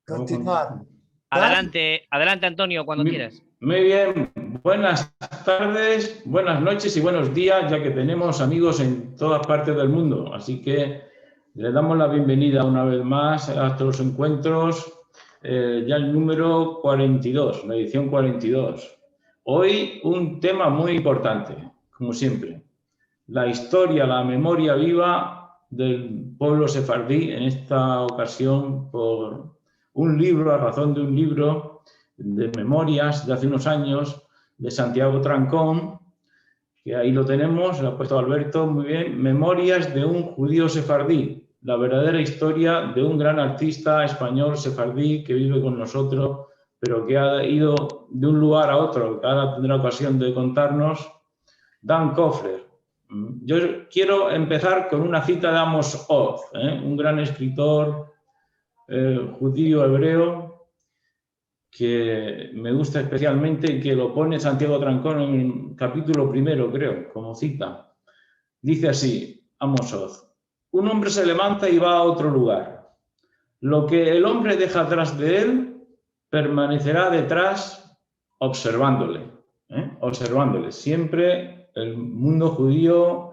Continuar. Adelante, adelante Antonio, cuando quieras. Muy bien, buenas tardes, buenas noches y buenos días, ya que tenemos amigos en todas partes del mundo. Así que le damos la bienvenida una vez más a estos encuentros, ya el número 42, la edición 42. Hoy un tema muy importante, como siempre, la historia, la memoria viva del pueblo sefardí, en esta ocasión por un libro, a razón de un libro de memorias de hace unos años de Santiago Trancón, que ahí lo tenemos, lo ha puesto Alberto muy bien, Memorias de un judío sefardí, la verdadera historia de un gran artista español sefardí que vive con nosotros, pero que ha ido de un lugar a otro, que ahora tendrá ocasión de contarnos, Dan Kofler. Yo quiero empezar con una cita de Amos Oz, un gran escritor judío hebreo que me gusta especialmente y que lo pone Santiago Trancón en el capítulo primero, creo, como cita. Dice así, Amos Oz: un hombre se levanta y va a otro lugar. Lo que el hombre deja atrás de él permanecerá detrás observándole. Observándole. Siempre el mundo judío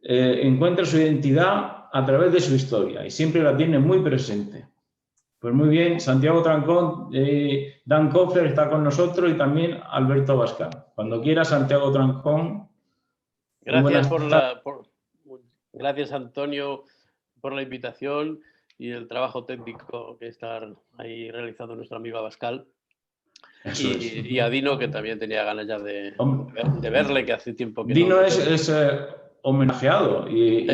encuentra su identidad a través de su historia y siempre la tiene muy presente. Pues muy bien, Santiago Trancón, Dan Kofler está con nosotros y también Alberto Abascal. Cuando quiera, Santiago Trancón. Gracias, gracias Antonio por la invitación y el trabajo técnico que está ahí realizando nuestro amigo Abascal. Y a Dino, que también tenía ganas ya de verle, que hace tiempo que Dino es homenajeado y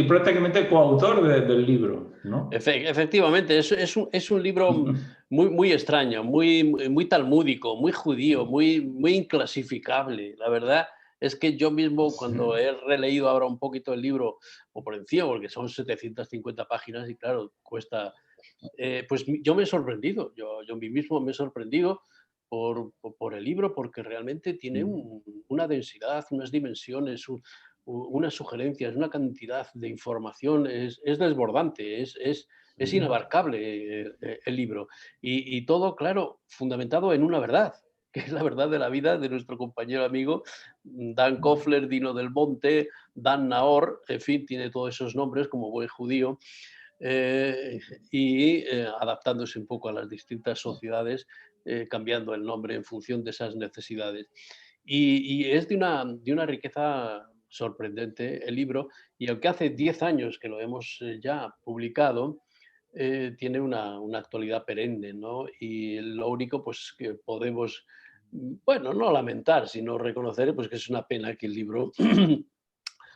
prácticamente coautor del libro, ¿no? Efectivamente, es un libro muy extraño, muy talmúdico, muy judío, muy inclasificable. La verdad es que yo mismo, cuando he releído ahora un poquito el libro, o por encima, porque son 750 páginas y claro, cuesta... pues yo me he sorprendido, yo mí mismo me he sorprendido por el libro, porque realmente tiene una densidad, unas dimensiones, unas sugerencias, una cantidad de información, es desbordante, es inabarcable el libro. Y todo, claro, fundamentado en una verdad, que es la verdad de la vida de nuestro compañero amigo Dan Kofler, Dino del Monte, Dan Naor, en fin, tiene todos esos nombres como buen judío. Adaptándose un poco a las distintas sociedades, cambiando el nombre en función de esas necesidades. Y es de una riqueza sorprendente el libro, y aunque hace 10 años que lo hemos ya publicado, tiene una actualidad perenne, ¿no? Y lo único pues, que podemos, bueno, no lamentar, sino reconocer pues, que es una pena que el libro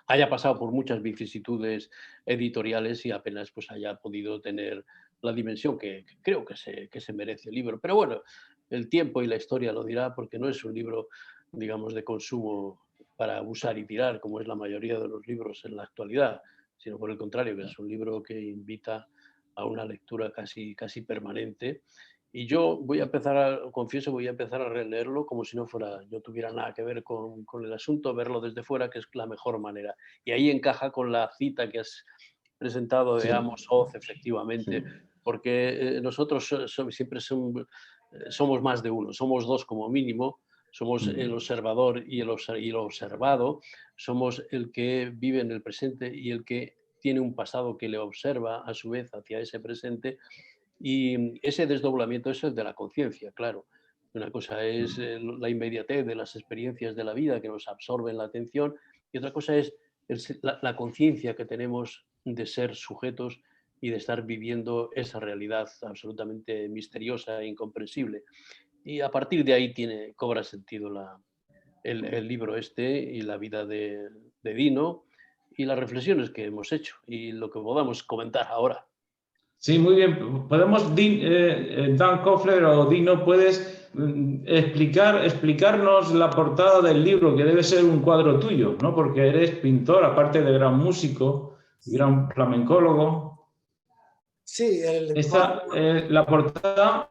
haya pasado por muchas vicisitudes editoriales y apenas pues, haya podido tener la dimensión que creo que se merece el libro. Pero bueno, el tiempo y la historia lo dirá, porque no es un libro, digamos, de consumo para usar y tirar, como es la mayoría de los libros en la actualidad, sino por el contrario, que es un libro que invita a una lectura casi permanente. Y yo voy a empezar, confieso, voy a empezar a releerlo como si no yo tuviera nada que ver con el asunto, verlo desde fuera, que es la mejor manera. Y ahí encaja con la cita que has presentado de Amos Oz, efectivamente, porque nosotros siempre somos más de uno, somos dos como mínimo, somos el observador y el observado, somos el que vive en el presente y el que tiene un pasado que le observa a su vez hacia ese presente. Y ese desdoblamiento es el de la conciencia, claro. Una cosa es la inmediatez de las experiencias de la vida que nos absorben la atención, y otra cosa es la conciencia que tenemos de ser sujetos y de estar viviendo esa realidad absolutamente misteriosa e incomprensible. Y a partir de ahí cobra sentido el libro y la vida de Dino y las reflexiones que hemos hecho y lo que podamos comentar ahora. Sí, muy bien. Podemos, Dan Kofler o Dino, ¿puedes explicarnos la portada del libro, que debe ser un cuadro tuyo, ¿no? Porque eres pintor, aparte de gran músico, gran flamencólogo. Sí, esta portada...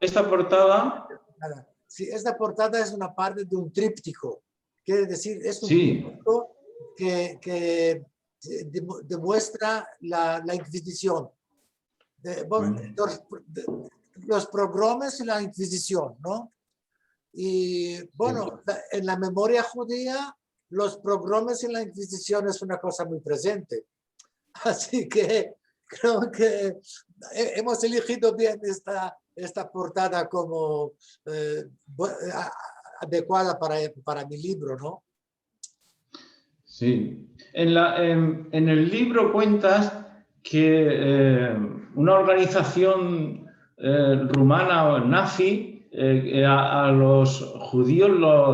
Sí, esta portada es una parte de un tríptico. Quiere decir, es un tríptico que demuestra la Inquisición. Bueno, los pogromes y la Inquisición, ¿no? Y bueno, en la memoria judía, los pogromes y la Inquisición es una cosa muy presente. Así que creo que hemos elegido bien esta portada como adecuada para mi libro, ¿no? Sí. En el libro cuentas que una organización rumana o nazi a los judíos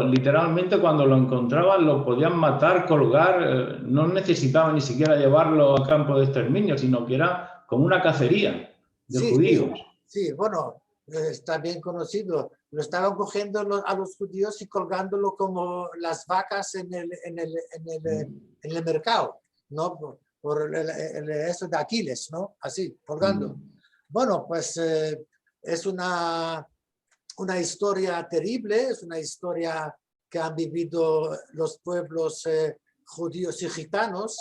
literalmente cuando lo encontraban lo podían matar, colgar, no necesitaban ni siquiera llevarlo a campo de exterminio, sino que era como una cacería de judíos. Sí, bueno, está bien conocido. Lo estaban cogiendo a los judíos y colgándolo como las vacas en el mercado, ¿no? Por eso de Aquiles, ¿no? Así, colgando. Bueno, pues es una historia terrible, es una historia que han vivido los pueblos judíos y gitanos.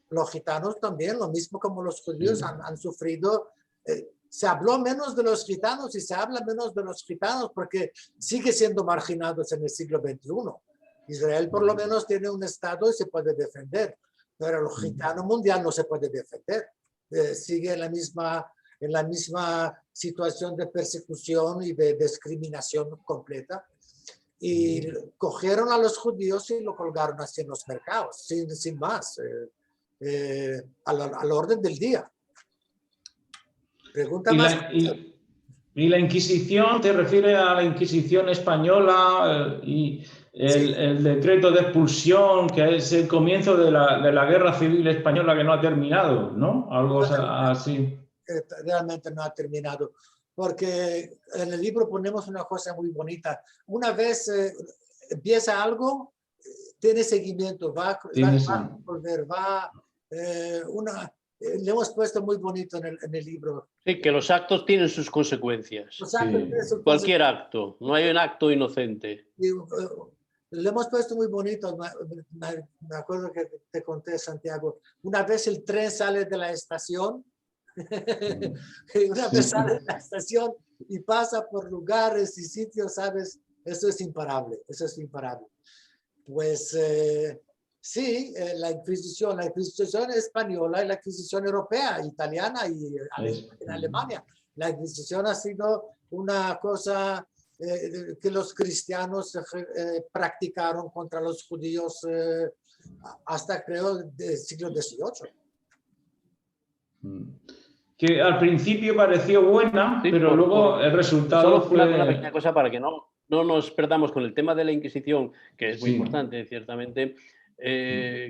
Los gitanos también, lo mismo como los judíos, han sufrido. Se habló menos de los gitanos y se habla menos de los gitanos porque sigue siendo marginados en el siglo XXI. Israel por lo menos tiene un estado y se puede defender, pero el gitano mundial no se puede defender. Sigue en la misma situación de persecución y de discriminación completa. Y cogieron a los judíos y lo colgaron así en los mercados, sin más, al orden del día. Pregunta más. ¿Y la Inquisición, te refieres a la Inquisición española y el decreto de expulsión, que es el comienzo de la Guerra Civil Española que no ha terminado, ¿no? Algo así. Realmente no ha terminado, porque en el libro ponemos una cosa muy bonita. Una vez empieza algo, tiene seguimiento, va a volver, le hemos puesto muy bonito en el libro. Sí, que los actos tienen sus consecuencias. Cualquier acto, no hay un acto inocente. Le hemos puesto muy bonito. Me acuerdo que te conté, Santiago, una vez el tren sale de la estación, una vez sale de la estación y pasa por lugares y sitios, ¿sabes? Eso es imparable, Pues sí, la Inquisición española y la Inquisición europea, italiana y en Alemania. La Inquisición ha sido una cosa que los cristianos practicaron contra los judíos hasta, creo, del siglo XVIII. Que al principio pareció buena, pero luego el resultado fue... Una pequeña cosa para que no nos perdamos con el tema de la Inquisición, que es muy importante, ciertamente.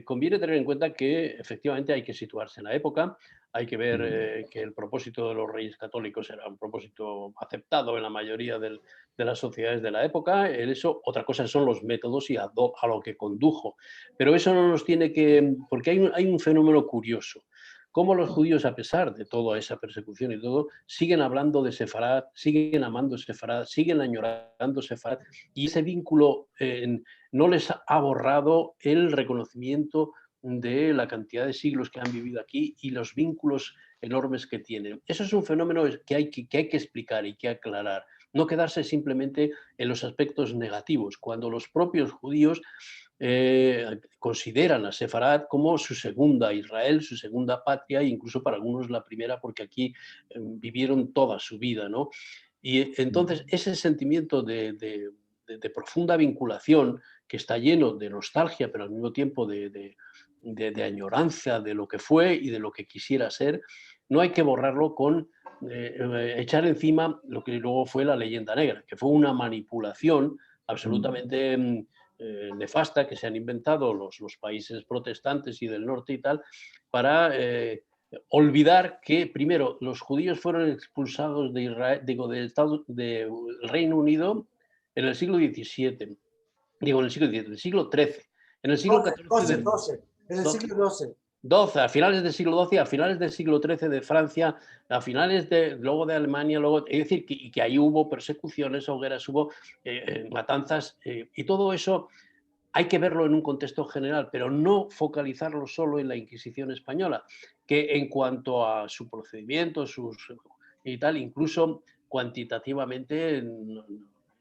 Conviene tener en cuenta que efectivamente hay que situarse en la época, hay que ver que el propósito de los reyes católicos era un propósito aceptado en la mayoría de las sociedades de la época. Otra cosa son los métodos y a lo que condujo. Pero eso no nos tiene que... Porque hay un fenómeno curioso. Cómo los judíos, a pesar de toda esa persecución y todo, siguen hablando de Sefarad, siguen amando Sefarad, siguen añorando Sefarad, y ese vínculo no les ha borrado el reconocimiento de la cantidad de siglos que han vivido aquí y los vínculos enormes que tienen. Eso es un fenómeno que hay que explicar y que aclarar. No quedarse simplemente en los aspectos negativos, cuando los propios judíos consideran a Sefarad como su segunda Israel, su segunda patria, e incluso para algunos la primera, porque aquí vivieron toda su vida, ¿no? Y entonces ese sentimiento de profunda vinculación, que está lleno de nostalgia, pero al mismo tiempo de añoranza de lo que fue y de lo que quisiera ser, no hay que borrarlo con echar encima lo que luego fue la leyenda negra, que fue una manipulación absolutamente nefasta que se han inventado los países protestantes y del norte y tal, para olvidar que, primero, los judíos fueron expulsados de Israel, del Reino Unido en el siglo XVII, en el siglo XIII, en el siglo XIV. En el siglo XII. A finales del siglo XII, a finales del siglo XIII de Francia, a finales luego de Alemania, es decir, que ahí hubo persecuciones, hogueras, hubo matanzas, y todo eso hay que verlo en un contexto general, pero no focalizarlo solo en la Inquisición española, que en cuanto a su procedimiento, y tal, incluso cuantitativamente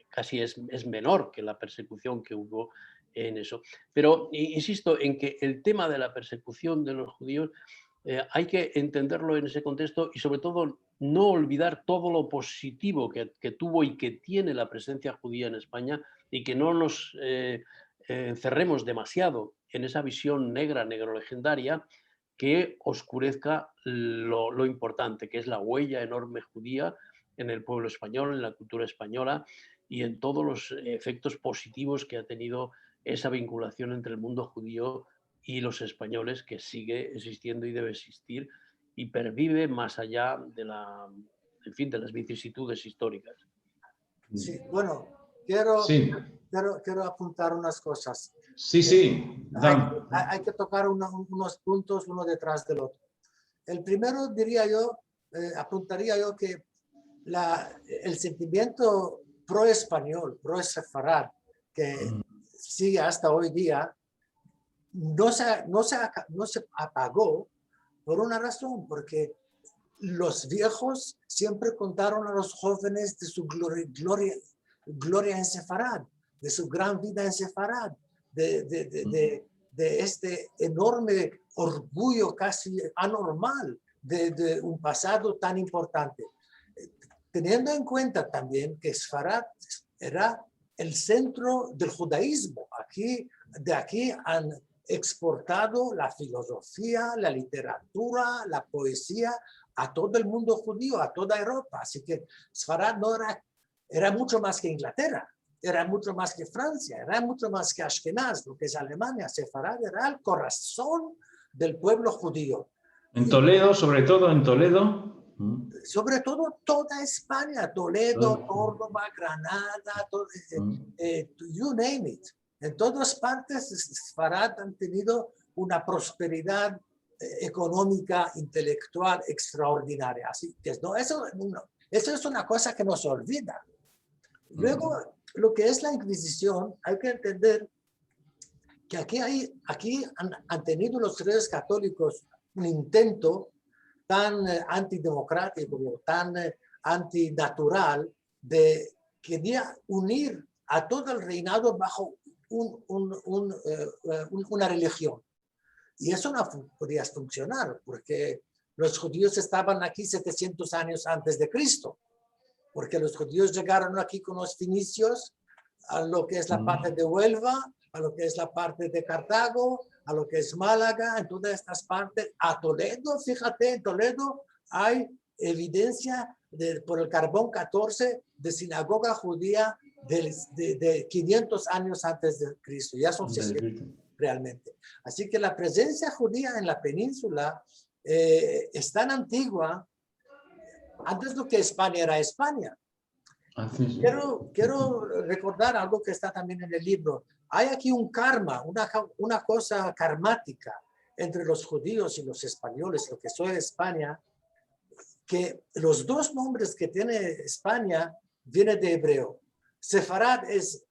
casi es menor que la persecución que hubo en eso. Pero insisto en que el tema de la persecución de los judíos hay que entenderlo en ese contexto y sobre todo no olvidar todo lo positivo que tuvo y que tiene la presencia judía en España y que no nos encerremos demasiado en esa visión negra, negro-legendaria, que oscurezca lo importante, que es la huella enorme judía en el pueblo español, en la cultura española y en todos los efectos positivos que ha tenido esa vinculación entre el mundo judío y los españoles, que sigue existiendo y debe existir y pervive más allá de de las vicisitudes históricas. Sí, bueno, quiero Sí, apuntar unas cosas. sí. Hay que tocar unos puntos uno detrás del otro. El primero, diría yo, apuntaría yo que el sentimiento pro-español, pro-sefarad, que sigue hasta hoy día, no se apagó por una razón, porque los viejos siempre contaron a los jóvenes de su gloria en Sefarad, de su gran vida en Sefarad, de este enorme orgullo casi anormal de un pasado tan importante. Teniendo en cuenta también que Sefarad era el centro del judaísmo. De aquí han exportado la filosofía, la literatura, la poesía a todo el mundo judío, a toda Europa. Así que Sefarad no era mucho más que Inglaterra, era mucho más que Francia, era mucho más que Ashkenaz, lo que es Alemania. Sefarad era el corazón del pueblo judío. En Toledo, sobre todo en Toledo. Sobre todo toda España, Toledo, Córdoba, Granada, you name it. En todas partes, Sefarad han tenido una prosperidad económica, intelectual extraordinaria. Así que eso es una cosa que no se olvida. Luego, lo que es la Inquisición, hay que entender que aquí han tenido los Reyes Católicos un intento tan antidemocrático, tan antinatural, de quería unir a todo el reinado bajo una religión. Y eso no podía funcionar, porque los judíos estaban aquí 700 años antes de Cristo, porque los judíos llegaron aquí con los fenicios a lo que es la parte de Huelva, a lo que es la parte de Cartago, a lo que es Málaga, en todas estas partes, a Toledo. Fíjate, en Toledo hay evidencia por el carbón 14 de sinagoga judía de 500 años antes de Cristo. Ya son 600 realmente. Así que la presencia judía en la península es tan antigua, antes de lo que España era España. Quiero recordar algo que está también en el libro. Hay aquí un karma, una cosa karmática entre los judíos y los españoles, lo que soy España, que los dos nombres que tiene España vienen de hebreo. Sefarad es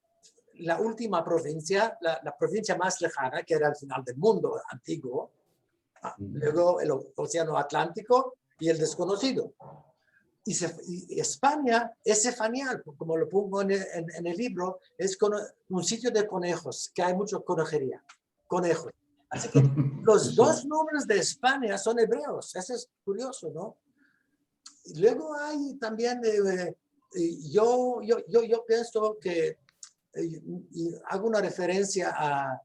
la última provincia, la provincia más lejana, que era el final del mundo antiguo, luego el océano Atlántico y el desconocido. Y España es sefanial, como lo pongo en el libro, es un sitio de conejos, que hay mucha conejería, conejos. Así que los dos nombres de España son hebreos, eso es curioso, ¿no? Y luego hay también, yo pienso que, y hago una referencia a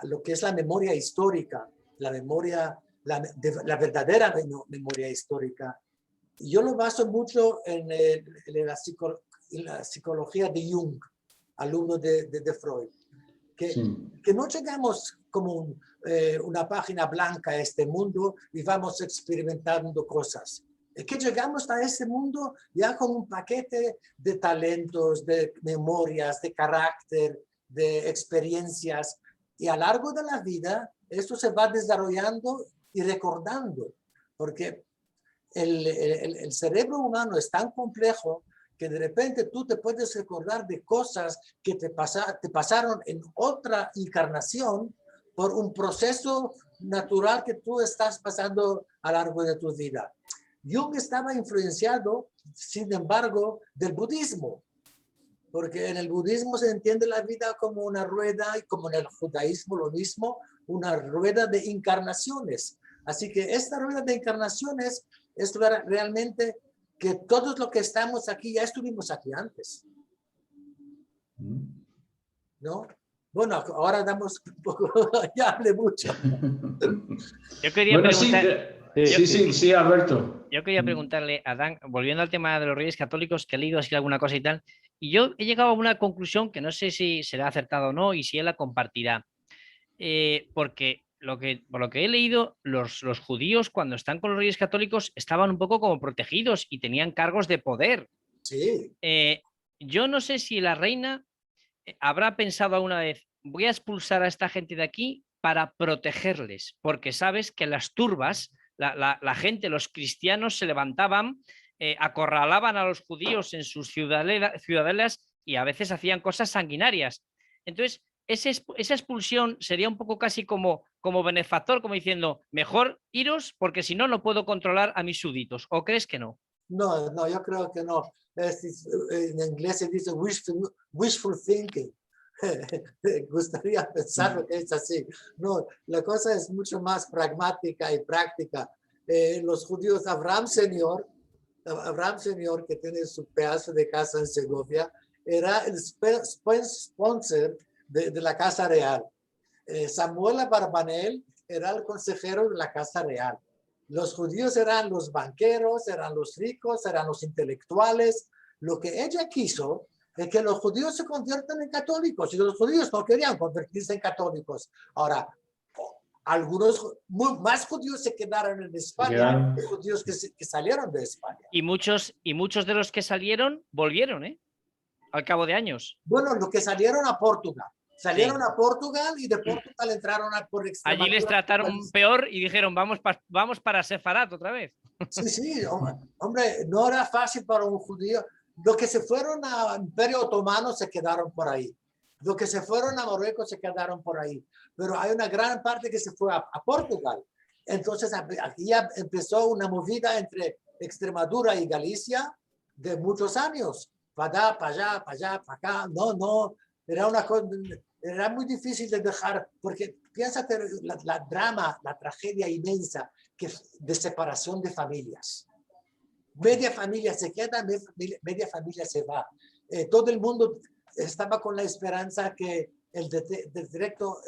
lo que es la memoria histórica, la verdadera memoria histórica. Yo lo baso mucho en la psicología de Jung, alumno de Freud, que no llegamos como una página blanca a este mundo y vamos experimentando cosas. Es que llegamos a ese mundo ya con un paquete de talentos, de memorias, de carácter, de experiencias, y a lo largo de la vida esto se va desarrollando y recordando, porque el cerebro humano es tan complejo que de repente tú te puedes recordar de cosas que te pasaron en otra encarnación por un proceso natural que tú estás pasando a lo largo de tu vida. Jung estaba influenciado, sin embargo, del budismo, porque en el budismo se entiende la vida como una rueda y como en el judaísmo lo mismo, una rueda de encarnaciones. Así que esta rueda de encarnaciones es realmente que todos los que estamos aquí ya estuvimos aquí antes, ¿no? Bueno, ahora damos un poco, ya hablé mucho. Yo quería preguntar... Sí, Alberto. Yo quería preguntarle a Dan, volviendo al tema de los Reyes Católicos, que he leído así alguna cosa y tal, y yo he llegado a una conclusión que no sé si será acertada o no y si él la compartirá. Porque por lo que he leído, los judíos cuando están con los Reyes Católicos estaban un poco como protegidos y tenían cargos de poder. Sí. Yo no sé si la reina habrá pensado alguna vez, voy a expulsar a esta gente de aquí para protegerles, porque sabes que las turbas, la gente, los cristianos se levantaban, acorralaban a los judíos en sus ciudadelas y a veces hacían cosas sanguinarias. Entonces, esa expulsión sería un poco casi como benefactor, como diciendo, mejor iros porque si no, no puedo controlar a mis súbditos. ¿O crees que no? No, yo creo que no. En inglés se dice wishful thinking. Me gustaría pensar que es así. No, la cosa es mucho más pragmática y práctica. Los judíos, Abraham Senior, que tiene su pedazo de casa en Segovia, era el sponsor de la Casa Real. Samuel Abarbanel era el consejero de la Casa Real. Los judíos eran los banqueros, eran los ricos, eran los intelectuales. Lo que ella quiso es que los judíos se conviertan en católicos y los judíos no querían convertirse en católicos. Ahora, algunos más judíos se quedaron en España que judíos que salieron de España. Y muchos de los que salieron volvieron, al cabo de años. Bueno, los que salieron a Portugal. Salieron a Portugal y de Portugal entraron por Extremadura. Allí les trataron peor y dijeron, vamos para Sefarat otra vez. Sí, hombre, no era fácil para un judío. Los que se fueron al Imperio Otomano se quedaron por ahí. Los que se fueron a Marruecos se quedaron por ahí. Pero hay una gran parte que se fue a Portugal. Entonces aquí ya empezó una movida entre Extremadura y Galicia de muchos años. Para allá, para allá, para acá. No. Era muy difícil de dejar, porque piénsate la drama, la tragedia inmensa de separación de familias. Media familia se queda, media familia se va. Todo el mundo estaba con la esperanza que el decreto,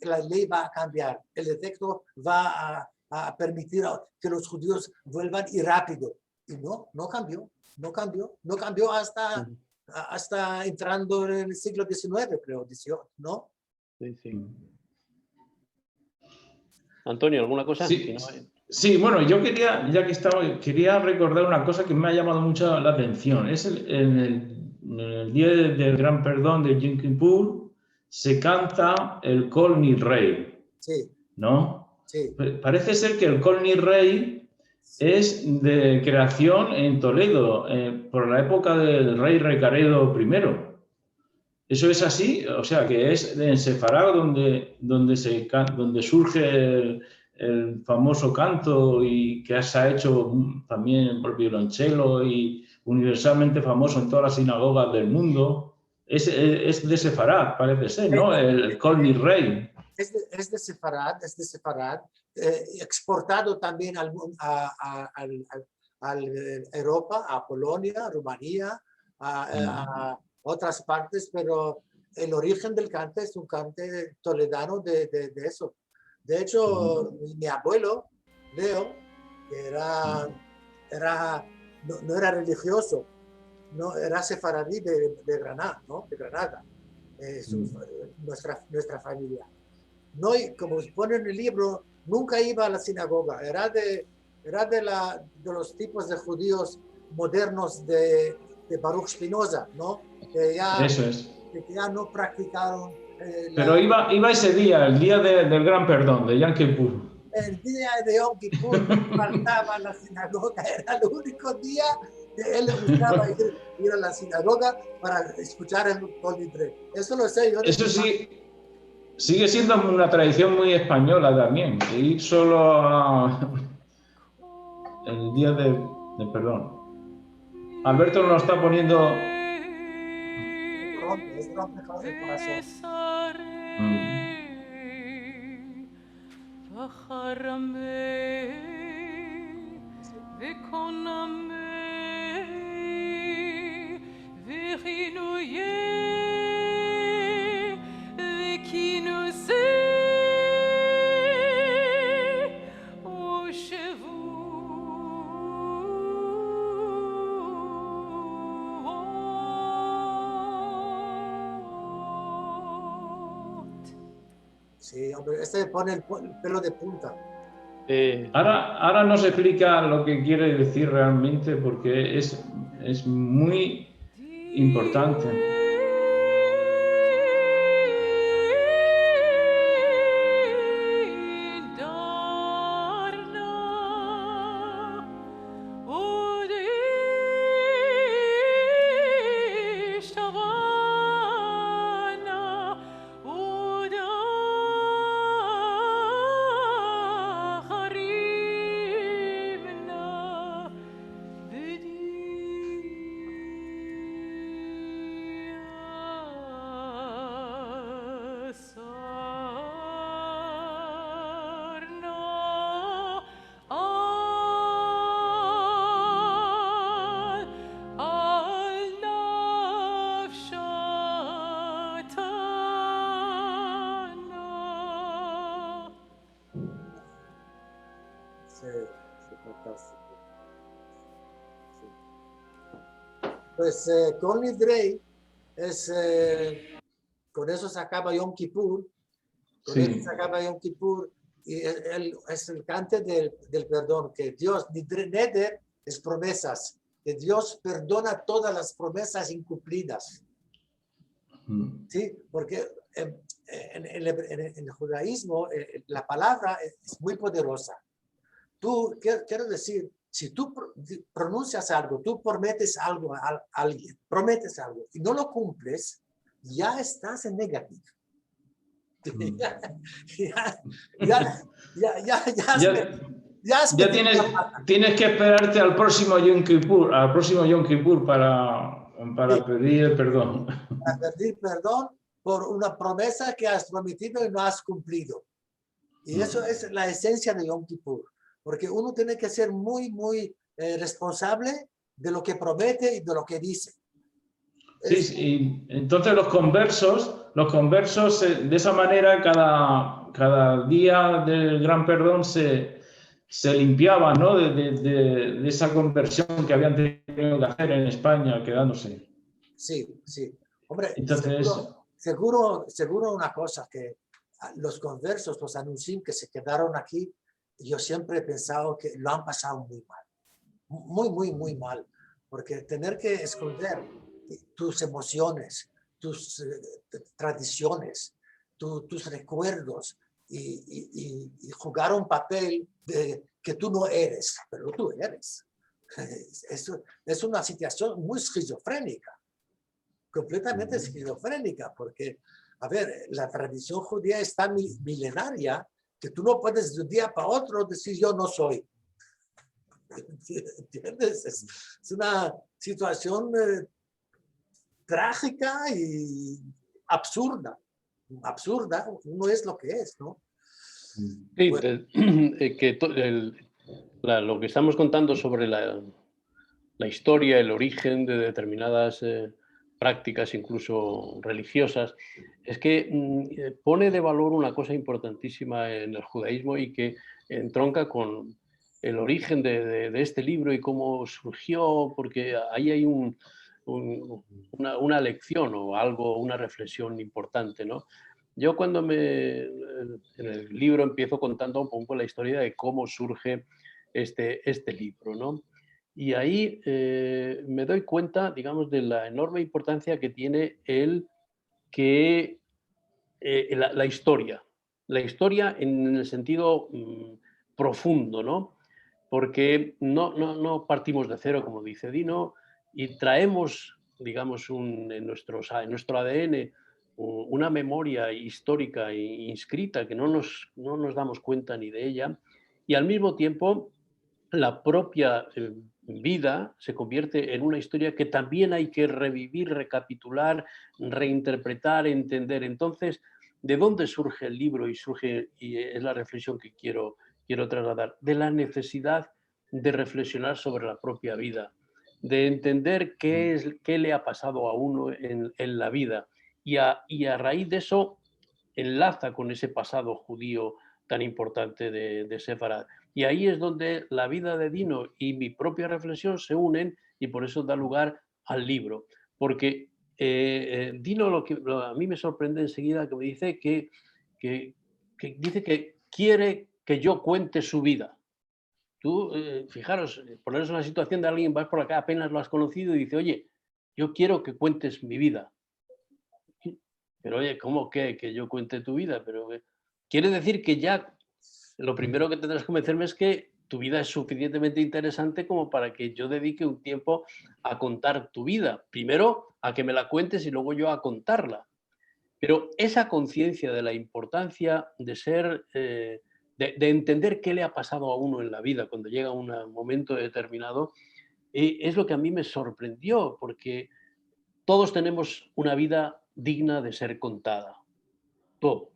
la ley va a cambiar. El decreto va a permitir que los judíos vuelvan y rápido. Y no cambió hasta entrando en el siglo XIX, creo, ¿no? Sí. Antonio, ¿alguna cosa? Sí, bueno, yo quería recordar una cosa que me ha llamado mucho la atención. Es en el Día del Gran Perdón de Yom Kippur se canta el Kol Nirei, ¿no? Sí. Parece ser que el Kol Nirei es de creación en Toledo, por la época del rey Recaredo I. ¿Eso es así? O sea, que es en Sefarad donde surge el famoso canto y que se ha hecho también por violonchelo y universalmente famoso en todas las sinagogas del mundo. Es de Sefarad, parece ser, ¿no? El Kol Nirei. Es de Sefarad, exportado también a Europa, a Polonia, a Rumanía, a otras partes, pero el origen del cante es un cante toledano de eso. De hecho, mi abuelo, Leo, que no era religioso, no era sefaradí de Granada, ¿no? De Granada, nuestra familia. No, como pone en el libro, nunca iba a la sinagoga. Era de los tipos de judíos modernos de Baruch Spinoza, ¿no? Eso es. Que ya no practicaron. Pero iba ese día, el día del Gran Perdón, de Yom Kippur. El día de Yom Kippur faltaba la sinagoga. Era el único día él le gustaba ir a la sinagoga para escuchar el Kol Nidre. Eso lo sé yo. Eso sí, sigue siendo una tradición muy española también, de ir solo el día de perdón. Alberto nos está poniendo... Es rompe el corazón. Sí, hombre, este pone el pelo de punta. Ahora nos explica lo que quiere decir realmente, porque es muy importante. Pues Kol Nidre es, con eso se acaba Yom Kippur, eso se acaba Yom Kippur, y es el cante del perdón, que Dios, Neder es promesas, que Dios perdona todas las promesas incumplidas. ¿Sí? Porque en el judaísmo la palabra es muy poderosa. Tú, quiero decir, si tú pronuncias algo, tú prometes algo a alguien, prometes algo y no lo cumples, ya estás en negativo. Ya tienes que esperarte al próximo Yom Kippur, para pedir el perdón. Para pedir perdón por una promesa que has prometido y no has cumplido. Y eso es la esencia de Yom Kippur. Porque uno tiene que ser muy, muy responsable de lo que promete y de lo que dice. Sí, entonces los conversos de esa manera cada día del Gran Perdón se limpiaban, ¿no? de esa conversión que habían tenido que hacer en España, quedándose. Sí, sí. Hombre, entonces, seguro una cosa, que los conversos, los anuncim que se quedaron aquí, yo siempre he pensado que lo han pasado muy mal. Muy, muy, muy mal. Porque tener que esconder tus emociones, tus tradiciones, tus recuerdos y jugar un papel que tú no eres, pero tú eres. Es una situación muy esquizofrénica, completamente esquizofrénica, porque, a ver, la tradición judía es tan milenaria que tú no puedes de un día para otro decir yo no soy. ¿Entiendes? Es una situación trágica y absurda. Absurda, uno es lo que es, ¿no? Sí, bueno. Lo que estamos contando sobre la historia, el origen de determinadas prácticas, incluso religiosas, es que pone de valor una cosa importantísima en el judaísmo y que entronca con el origen de este libro y cómo surgió, porque ahí hay una lección o algo, una reflexión importante, ¿no? Yo cuando en el libro empiezo contando un poco la historia de cómo surge este libro, ¿no? Y ahí me doy cuenta, digamos, de la enorme importancia que tiene la historia en el sentido profundo, ¿no? porque no partimos de cero, como dice Dino, y traemos, digamos, en nuestro ADN una memoria histórica inscrita que no nos damos cuenta ni de ella, y al mismo tiempo la propia vida se convierte en una historia que también hay que revivir, recapitular, reinterpretar, entender. Entonces, ¿de dónde surge el libro? Y es la reflexión que quiero trasladar, de la necesidad de reflexionar sobre la propia vida, de entender qué le ha pasado a uno en la vida. Y a raíz de eso enlaza con ese pasado judío tan importante de Sefarad. Y ahí es donde la vida de Dino y mi propia reflexión se unen, y por eso da lugar al libro. Porque Dino a mí me sorprende enseguida que me dice que dice que quiere que yo cuente su vida. Tú, fijaros, poneros en la situación de alguien, vas por acá, apenas lo has conocido y dice, oye, yo quiero que cuentes mi vida. Pero oye, ¿cómo que yo cuente tu vida? Pero quiere decir que ya lo primero que tendrás que convencerme es que tu vida es suficientemente interesante como para que yo dedique un tiempo a contar tu vida. Primero a que me la cuentes y luego yo a contarla. Pero esa conciencia de la importancia de ser, de entender qué le ha pasado a uno en la vida cuando llega a un momento determinado, es lo que a mí me sorprendió, porque todos tenemos una vida digna de ser contada. Todos.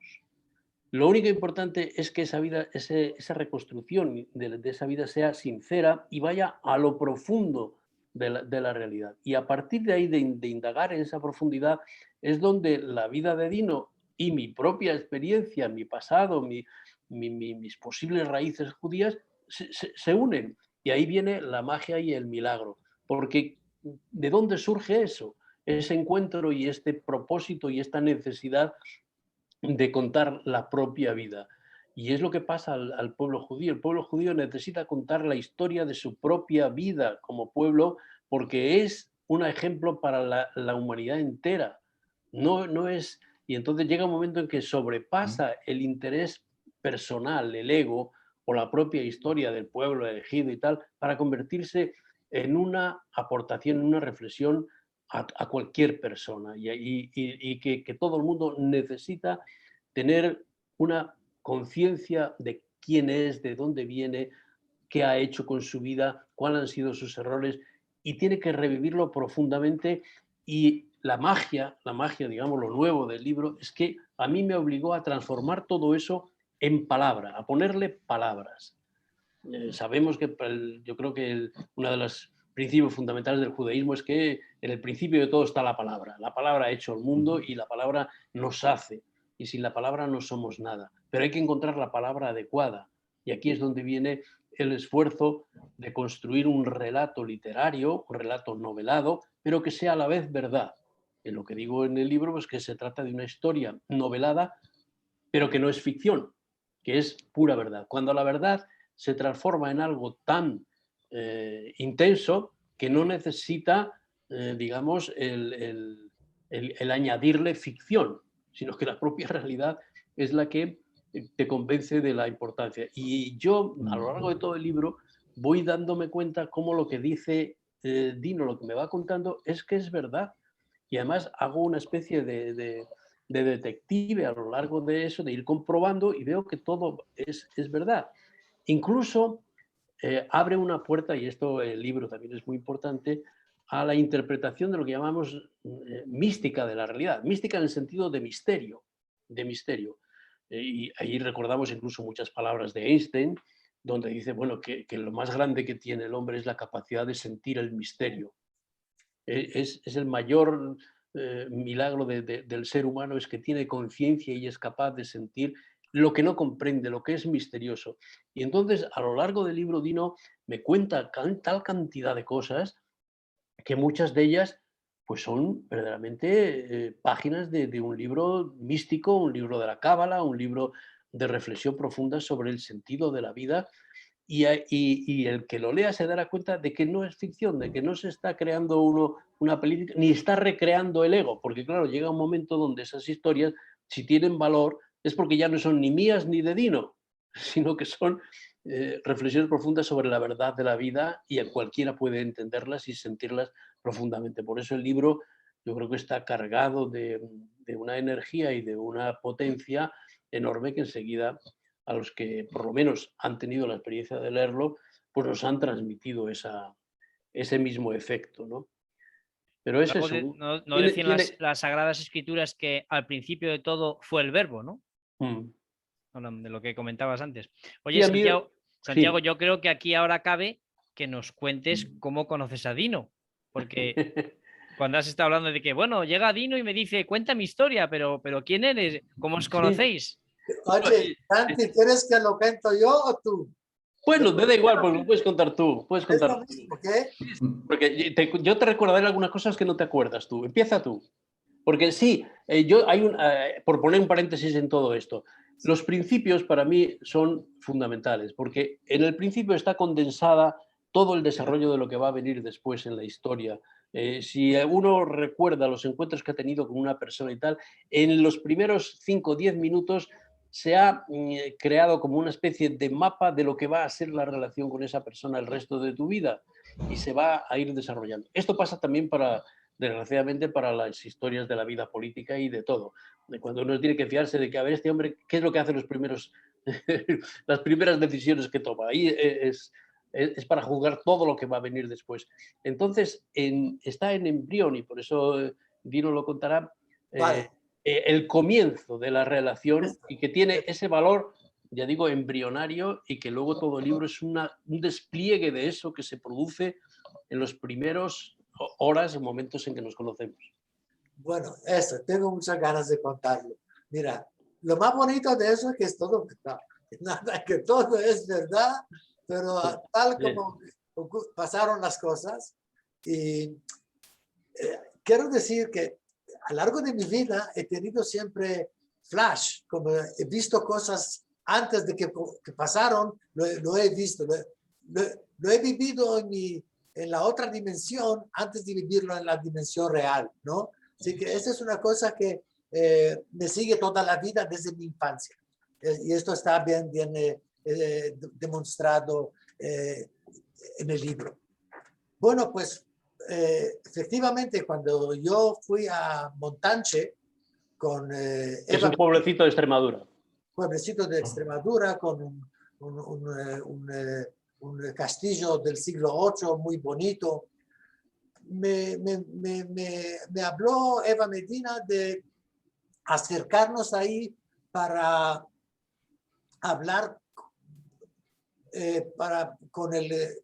Lo único importante es que esa vida, esa reconstrucción de esa vida sea sincera y vaya a lo profundo de la realidad. Y a partir de ahí, de indagar en esa profundidad, es donde la vida de Dino y mi propia experiencia, mi pasado, mis posibles raíces judías, se unen. Y ahí viene la magia y el milagro. Porque ¿de dónde surge eso? Ese encuentro y este propósito y esta necesidad de contar la propia vida. Y es lo que pasa al pueblo judío. El pueblo judío necesita contar la historia de su propia vida como pueblo, porque es un ejemplo para la humanidad entera. No es, y entonces llega un momento en que sobrepasa el interés personal, el ego o la propia historia del pueblo elegido y tal, para convertirse en una aportación, en una reflexión a cualquier persona, y que todo el mundo necesita tener una conciencia de quién es, de dónde viene, qué ha hecho con su vida, cuáles han sido sus errores, y tiene que revivirlo profundamente. Y la magia, digamos, lo nuevo del libro, es que a mí me obligó a transformar todo eso en palabra, a ponerle palabras. Sabemos que yo creo que uno de los principios fundamentales del judaísmo es que en el principio de todo está la palabra. La palabra ha hecho el mundo y la palabra nos hace. Y sin la palabra no somos nada. Pero hay que encontrar la palabra adecuada. Y aquí es donde viene el esfuerzo de construir un relato literario, un relato novelado, pero que sea a la vez verdad. En lo que digo en el libro es que se trata de una historia novelada, pero que no es ficción, que es pura verdad. Cuando la verdad se transforma en algo tan intenso que no necesita, digamos, el añadirle ficción, sino que la propia realidad es la que te convence de la importancia. Y yo, a lo largo de todo el libro, voy dándome cuenta cómo lo que dice Dino, lo que me va contando, es que es verdad. Y además hago una especie de detective a lo largo de eso, de ir comprobando, y veo que todo es verdad. Incluso abre una puerta, y esto el libro también es muy importante, a la interpretación de lo que llamamos mística de la realidad, mística en el sentido de misterio, y ahí recordamos incluso muchas palabras de Einstein, donde dice, bueno, que lo más grande que tiene el hombre es la capacidad de sentir el misterio. Es el mayor milagro del ser humano, es que tiene conciencia y es capaz de sentir lo que no comprende, lo que es misterioso. Y entonces, a lo largo del libro, Dino me cuenta tal cantidad de cosas que muchas de ellas pues son verdaderamente páginas de un libro místico, un libro de la Cábala, un libro de reflexión profunda sobre el sentido de la vida. Y el que lo lea se dará cuenta de que no es ficción, de que no se está creando una película, ni está recreando el ego, porque claro, llega un momento donde esas historias, si tienen valor, es porque ya no son ni mías ni de Dino, sino que son reflexiones profundas sobre la verdad de la vida y a cualquiera puede entenderlas y sentirlas profundamente. Por eso el libro yo creo que está cargado de una energía y de una potencia enorme que enseguida a los que por lo menos han tenido la experiencia de leerlo, pues nos han transmitido ese mismo efecto, ¿no? Pero es eso. No decían las Sagradas Escrituras que al principio de todo fue el verbo, ¿no? De lo que comentabas antes. Oye, sí, Santiago, yo creo que aquí ahora cabe que nos cuentes cómo conoces a Dino, porque cuando has estado hablando de que, bueno, llega Dino y me dice, cuenta mi historia, pero ¿quién eres? ¿Cómo os conocéis? Oye, Santi, ¿quieres que lo cuento yo o tú? Bueno, me da igual, porque lo puedes contar tú. Puedes contar es lo mismo, ¿qué? Porque yo te recordaré algunas cosas que no te acuerdas tú. Empieza tú. Porque sí, por poner un paréntesis en todo esto, los principios para mí son fundamentales, porque en el principio está condensada todo el desarrollo de lo que va a venir después en la historia. Si uno recuerda los encuentros que ha tenido con una persona y tal, en los primeros 5 o 10 minutos se ha creado como una especie de mapa de lo que va a ser la relación con esa persona el resto de tu vida y se va a ir desarrollando. Esto pasa también desgraciadamente, para las historias de la vida política y de todo. Cuando uno tiene que fiarse de que, a ver, este hombre, ¿qué es lo que hace las primeras decisiones que toma? Ahí es para juzgar todo lo que va a venir después. Entonces, está en embrión, y por eso Dino lo contará, Vale. El comienzo de la relación, y que tiene ese valor, ya digo, embrionario, y que luego todo el libro es un despliegue de eso que se produce en los primeros horas, momentos en que nos conocemos. Bueno, eso, tengo muchas ganas de contarlo. Mira, lo más bonito de eso es que es todo verdad. Nada, que todo es verdad, pero tal como pasaron las cosas. Y quiero decir que a lo largo de mi vida he tenido siempre flash, como he visto cosas antes de que pasaron, lo he visto, lo he vivido en la otra dimensión antes de vivirlo en la dimensión real, ¿no? Así que esa es una cosa que me sigue toda la vida desde mi infancia. Y esto está bien demostrado en el libro. Bueno, pues efectivamente, cuando yo fui a Montanche con es un pueblecito de Extremadura. Pueblecito de Extremadura con un castillo del siglo VIII muy bonito. Me habló Eva Medina de acercarnos ahí para hablar con el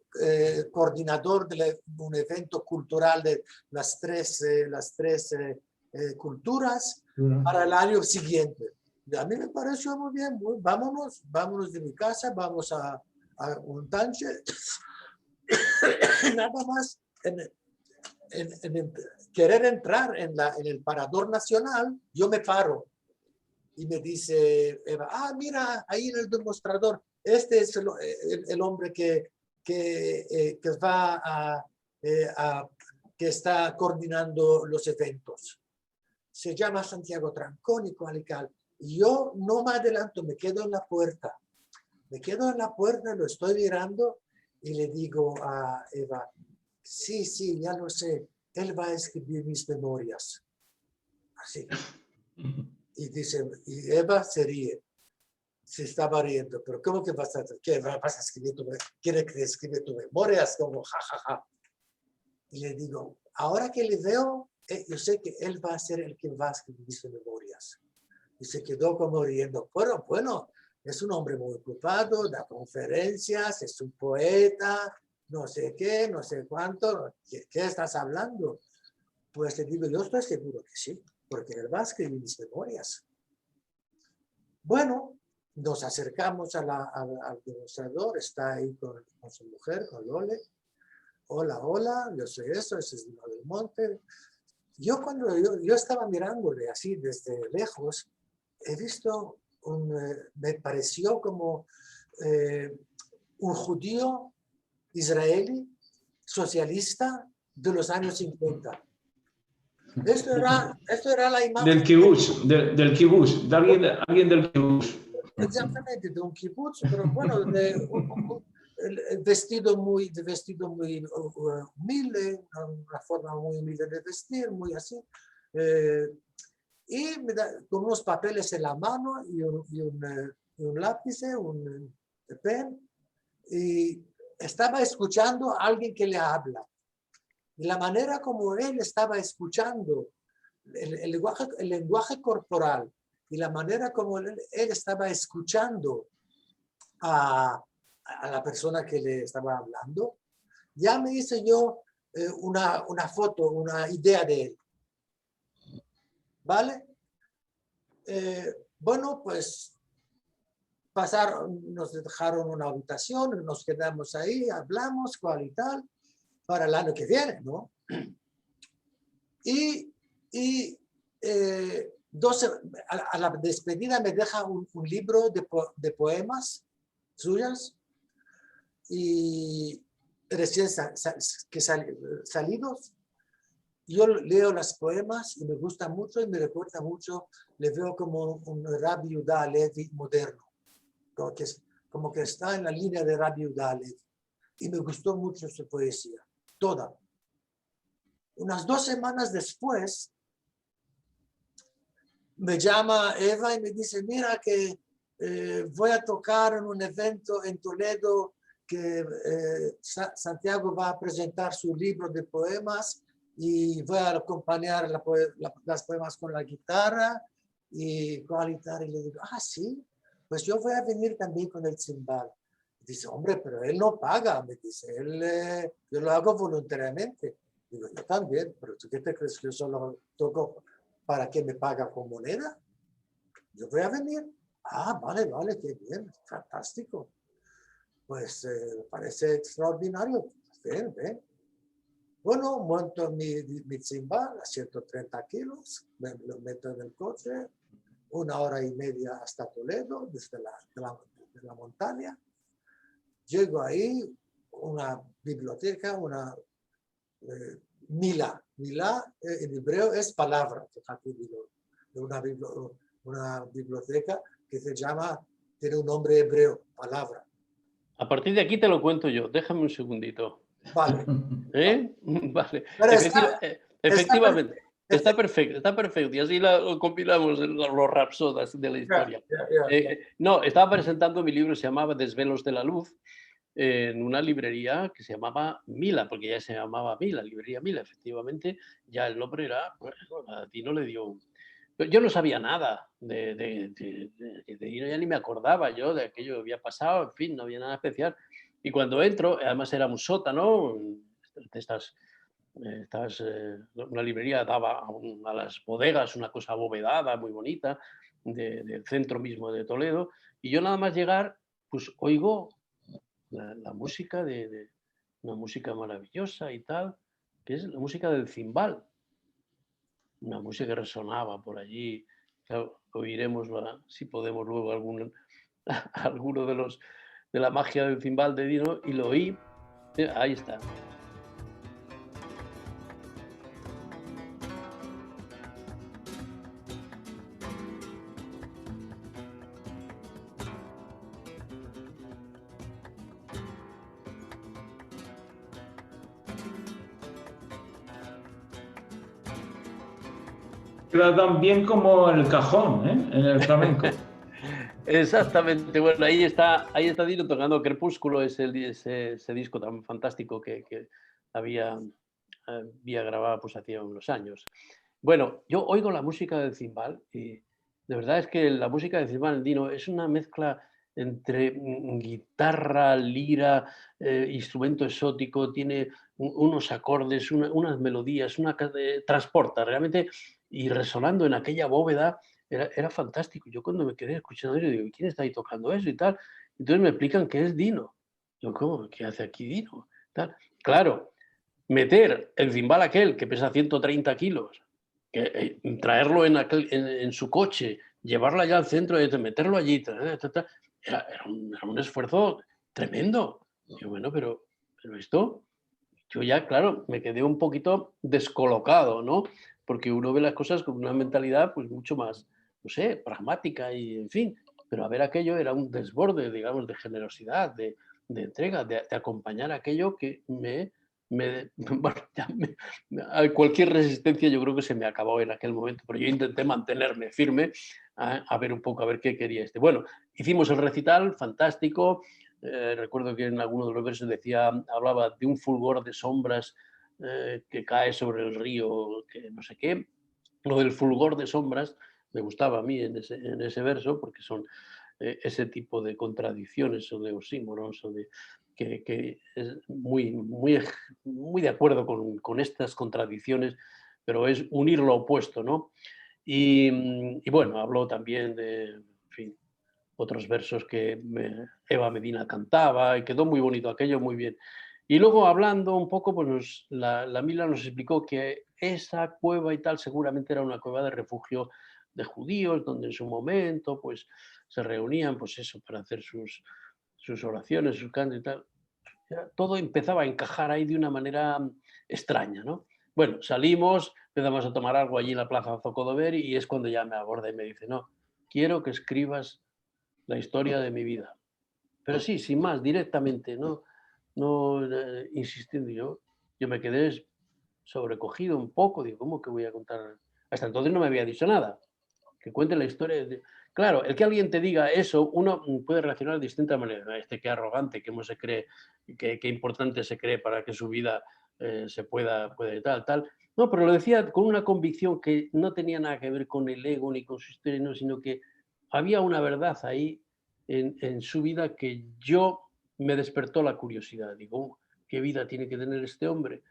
coordinador de un evento cultural de las tres culturas para el año siguiente. Y a mí me pareció muy bien, vámonos de mi casa, vamos a Montanche. Nada más en querer entrar en el Parador Nacional, yo me paro y me dice Eva, mira, ahí en el demostrador, este es el hombre que está coordinando los eventos. Se llama Santiago Trancón y cual y cal. Y yo no me adelanto, me quedo en la puerta. Lo estoy mirando y le digo a Eva, sí, ya lo sé, él va a escribir mis memorias. Así. Y Eva se ríe. Se estaba riendo, pero ¿cómo que vas a escribir ¿Quiere que escriba tu memorias? Como jajaja. Y le digo, ahora que le veo, yo sé que él va a ser el que va a escribir sus memorias. Y se quedó como riendo. Bueno, es un hombre muy ocupado, da conferencias, es un poeta, no sé qué, no sé cuánto. ¿Qué estás hablando? Pues le digo, yo estoy seguro que sí, porque él va a escribir mis memorias. Bueno, nos acercamos al demostrador, está ahí con su mujer, con Lole. Hola, yo soy ese es Dino del Monte. Yo estaba mirándole así desde lejos, he visto, me pareció como un judío israelí socialista de los años 50. Esto era la imagen. Del kibutz, de alguien del kibutz. Exactamente, de un kibutz, pero bueno, vestido muy humilde, una forma muy humilde de vestir, muy así. Y con unos papeles en la mano y un lápiz, un pen, y estaba escuchando a alguien que le habla. Y la manera como él estaba escuchando, el lenguaje corporal y la manera como él estaba escuchando a la persona que le estaba hablando, ya me hice yo una foto, una idea de él. ¿Vale? Bueno, pues nos dejaron una habitación, nos quedamos ahí, hablamos, cual y tal, para el año que viene, ¿no? Y a la despedida me deja un libro de poemas suyas y recién salidos. Yo leo los poemas y me gusta mucho y me recuerda mucho, le veo como un Rabbi Yehuda Halevi moderno, como que está en la línea de Rabbi Yehuda Halevi. Y me gustó mucho su poesía, toda. Unas 2 semanas después, me llama Eva y me dice, mira que voy a tocar en un evento en Toledo que Santiago va a presentar su libro de poemas y voy a acompañar las poemas con la guitarra y con la guitarra. Y le digo, sí, pues yo voy a venir también con el cimbal. Dice, hombre, pero él no paga, me dice, yo lo hago voluntariamente. Digo, yo también, pero ¿tú qué te crees que yo solo toco para que me paga con moneda? Yo voy a venir. Vale, qué bien, fantástico. Pues me parece extraordinario. Ven. Bueno, monto mi cimbal a 130 kilos, lo meto en el coche, 1 hora y media hasta Toledo, desde la montaña. Llego ahí, una biblioteca, Mila. Mila en hebreo es palabra. Una biblioteca que tiene un nombre hebreo, palabra. A partir de aquí te lo cuento yo. Déjame un segundito. Vale. Vale. Pero Efectivamente. Está perfecto. Y así lo compilamos los rapsodas de la historia. No, estaba presentando mi libro, se llamaba Desvelos de la Luz, en una librería que se llamaba Mila, porque ya se llamaba Mila, librería Mila, efectivamente. Ya el nombre era, a Dino le dio... Yo no sabía nada de Dino, ya ni me acordaba yo de aquello que había pasado, en fin, no había nada especial. Y cuando entro, además era un sótano, una librería daba a las bodegas, una cosa abovedada, muy bonita, del centro mismo de Toledo, y yo nada más llegar, pues oigo la música una música maravillosa y tal, que es la música del cimbal, una música que resonaba por allí. Claro, oiremos, si podemos luego alguno de la magia del cimbal de Dino, y lo oí. Ahí está. Queda tan bien como el cajón, en el flamenco. Exactamente, bueno, ahí está Dino tocando Crepúsculo, ese disco tan fantástico que había grabado pues hacía unos años. Bueno, yo oigo la música del cimbal y de verdad es que la música del cimbal, Dino, es una mezcla entre guitarra, lira, instrumento exótico, tiene unos acordes, unas melodías, transporta realmente, y resonando en aquella bóveda. Era fantástico. Yo cuando me quedé escuchando eso, digo, ¿quién está ahí tocando eso y tal? Entonces me explican que es Dino. Yo, ¿cómo? ¿Qué hace aquí Dino? Tal. Claro, meter el cimbal aquel que pesa 130 kilos, traerlo en su coche, llevarlo allá al centro, meterlo allí, era un esfuerzo tremendo. Yo, bueno, pero esto, yo ya, claro, me quedé un poquito descolocado, ¿no? Porque uno ve las cosas con una mentalidad pues mucho más, no sé, pragmática y, en fin. pero a ver aquello era un desborde, digamos, de generosidad, de entrega, de acompañar aquello que bueno, cualquier resistencia yo creo que se me acabó en aquel momento, pero yo intenté mantenerme firme a ver un poco, a ver qué quería este. Bueno, hicimos el recital, fantástico. Recuerdo que en alguno de los versos hablaba de un fulgor de sombras que cae sobre el río, que no sé qué. Lo del fulgor de sombras me gustaba a mí en ese verso, porque son ese tipo de contradicciones o de oxímoros, o de, que es muy de acuerdo con estas contradicciones, pero es unir lo opuesto, ¿no? Y bueno, habló también de, en fin, otros versos que Eva Medina cantaba y quedó muy bonito aquello, muy bien. Y luego hablando un poco, pues la Mila nos explicó que esa cueva y tal seguramente era una cueva de refugio de judíos, donde en su momento pues se reunían pues eso para hacer sus oraciones, sus cantos y tal. Todo empezaba a encajar ahí de una manera extraña, ¿no? Bueno, salimos, empezamos a tomar algo allí en la plaza Zocodover y es cuando ya me aborda y me dice, no, quiero que escribas la historia de mi vida. Pero sí, sin más, directamente, no insistiendo. Yo me quedé sobrecogido un poco, digo, ¿cómo que voy a contar? Hasta entonces no me había dicho nada. Que cuente la historia. Claro, el que alguien te diga eso, uno puede reaccionar de distinta manera. Qué arrogante, cómo se cree, qué importante se cree para que su vida se pueda tal. No, pero lo decía con una convicción que no tenía nada que ver con el ego ni con su historia, no, sino que había una verdad ahí en su vida que yo me despertó la curiosidad. Digo, ¿qué vida tiene que tener este hombre?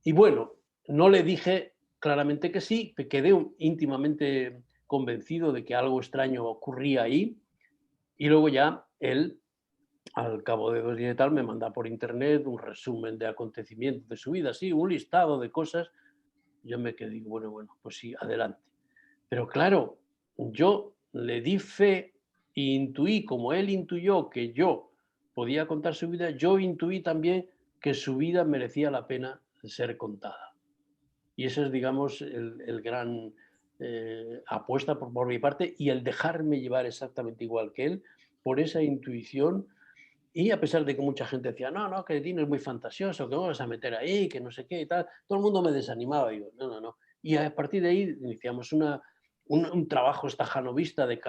Y bueno, no le dije claramente que sí, que quedé íntimamente convencido de que algo extraño ocurría ahí. Y luego ya él, al cabo de 2 días y tal, me manda por internet un resumen de acontecimientos de su vida, sí, un listado de cosas. Yo me quedé, digo, bueno, pues sí, adelante. Pero claro, yo le di fe e intuí, como él intuyó que yo podía contar su vida, yo intuí también que su vida merecía la pena ser contada. Y eso es, digamos, el gran apuesta por mi parte y el dejarme llevar exactamente igual que él por esa intuición. Y a pesar de que mucha gente decía, no, que Dino es muy fantasioso, que vamos a meter ahí, que no sé qué y tal, todo el mundo me desanimaba. Digo, no. Y a partir de ahí iniciamos un trabajo estajanovista de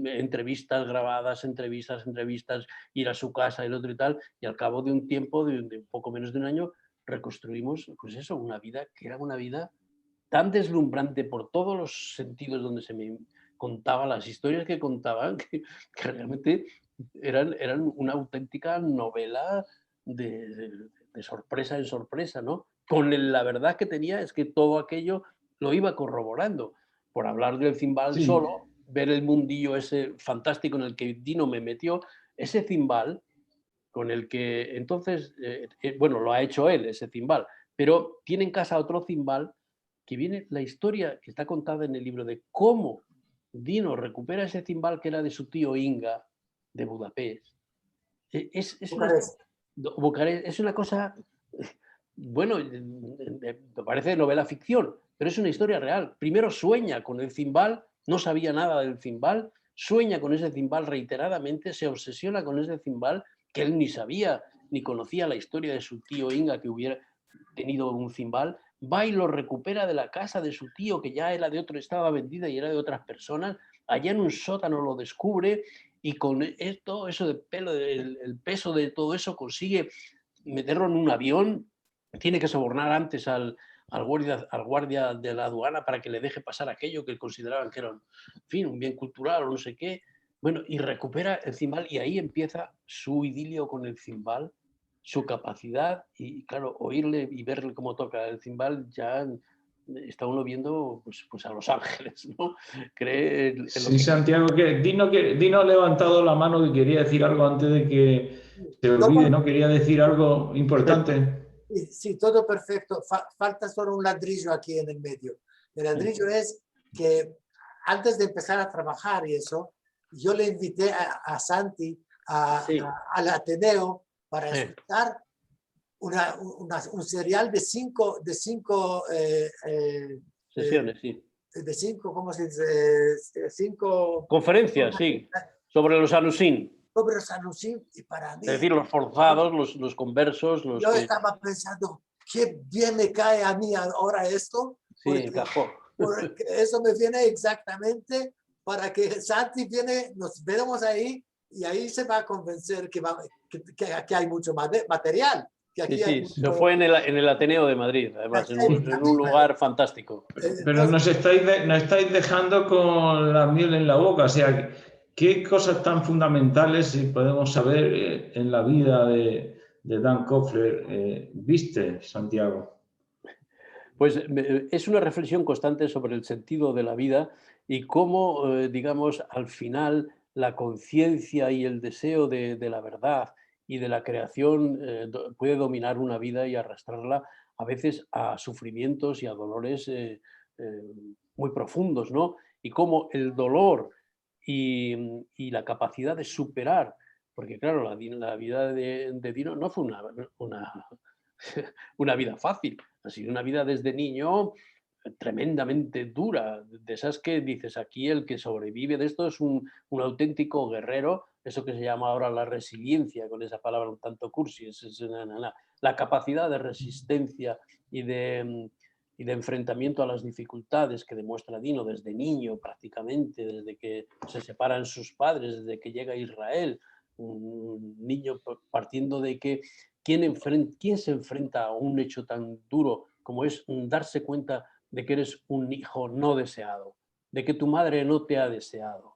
entrevistas grabadas, entrevistas, ir a su casa, el otro y tal. Y al cabo de un tiempo, de un poco menos de un año, reconstruimos, pues eso, una vida que era una vida tan deslumbrante por todos los sentidos donde se me contaba, las historias que contaban, que realmente eran una auténtica novela de sorpresa en sorpresa, ¿no? La verdad que tenía es que todo aquello lo iba corroborando. Por hablar del Cimbal Sí, solo, ver el mundillo ese fantástico en el que Dino me metió, ese Cimbal con el que entonces, bueno, lo ha hecho él, ese Cimbal, pero tiene en casa otro Cimbal que viene la historia que está contada en el libro de cómo Dino recupera ese Cimbal que era de su tío Inga de Budapest. Bucarest. Bucarest es una cosa, bueno, me parece novela ficción, pero es una historia real. Primero sueña con el Cimbal, no sabía nada del Cimbal, sueña con ese Cimbal reiteradamente, se obsesiona con ese Cimbal que él ni sabía ni conocía la historia de su tío Inga que hubiera tenido un Cimbal, va y lo recupera de la casa de su tío que ya era de otro, estaba vendida y era de otras personas, allá en un sótano lo descubre y con esto, eso de pelo, el peso de todo eso consigue meterlo en un avión, tiene que sobornar antes al guardia de la aduana para que le deje pasar aquello que consideraban que era en fin, un bien cultural o no sé qué. Bueno, y recupera el cimbal y ahí empieza su idilio con el cimbal, su capacidad y claro, oírle y verle cómo toca el cimbal ya está uno viendo pues a los ángeles, ¿no? Cree en lo sí, Santiago, que Dino ha levantado la mano y quería decir algo antes de que se olvide, ¿no? Quería decir algo importante. Sí, todo perfecto. Falta solo un ladrillo aquí en el medio. El ladrillo es que antes de empezar a trabajar y eso, yo le invité a Santi al Ateneo para escuchar un serial de cinco sesiones, sí. de 5, ¿cómo se dice? 5 Conferencias, sí, sobre los Anusim, sobre los Anusim, y para mí, es decir, los forzados, los conversos, los yo que estaba pensando, qué bien me cae a mí ahora esto, sí porque, encajó. porque eso me viene exactamente para que Santi viene, nos vemos ahí y ahí se va a convencer que aquí hay mucho material, que Sí, aquí hay sí, se mucho, fue en el Ateneo de Madrid, además, aquí hay mucha en un vida. lugar fantástico. Pero nos estáis dejando con la miel en la boca. O sea, ¿qué cosas tan fundamentales, si podemos saber, en la vida de Dan Koffler viste, Santiago? Pues es una reflexión constante sobre el sentido de la vida y cómo, digamos, al final la conciencia y el deseo de la verdad y de la creación puede dominar una vida y arrastrarla a veces a sufrimientos y a dolores eh, muy profundos, ¿no? Y cómo el dolor y la capacidad de superar, porque claro, la vida de Dino no fue una vida fácil. Ha sido una vida desde niño tremendamente dura, de esas que dices, aquí el que sobrevive de esto es un auténtico guerrero, eso que se llama ahora la resiliencia, con esa palabra un tanto cursi, la capacidad de resistencia y de enfrentamiento a las dificultades que demuestra Dino desde niño prácticamente, desde que se separan sus padres, desde que llega a Israel, un niño partiendo de que ¿quién se enfrenta a un hecho tan duro como es darse cuenta de que eres un hijo no deseado, de que tu madre no te ha deseado,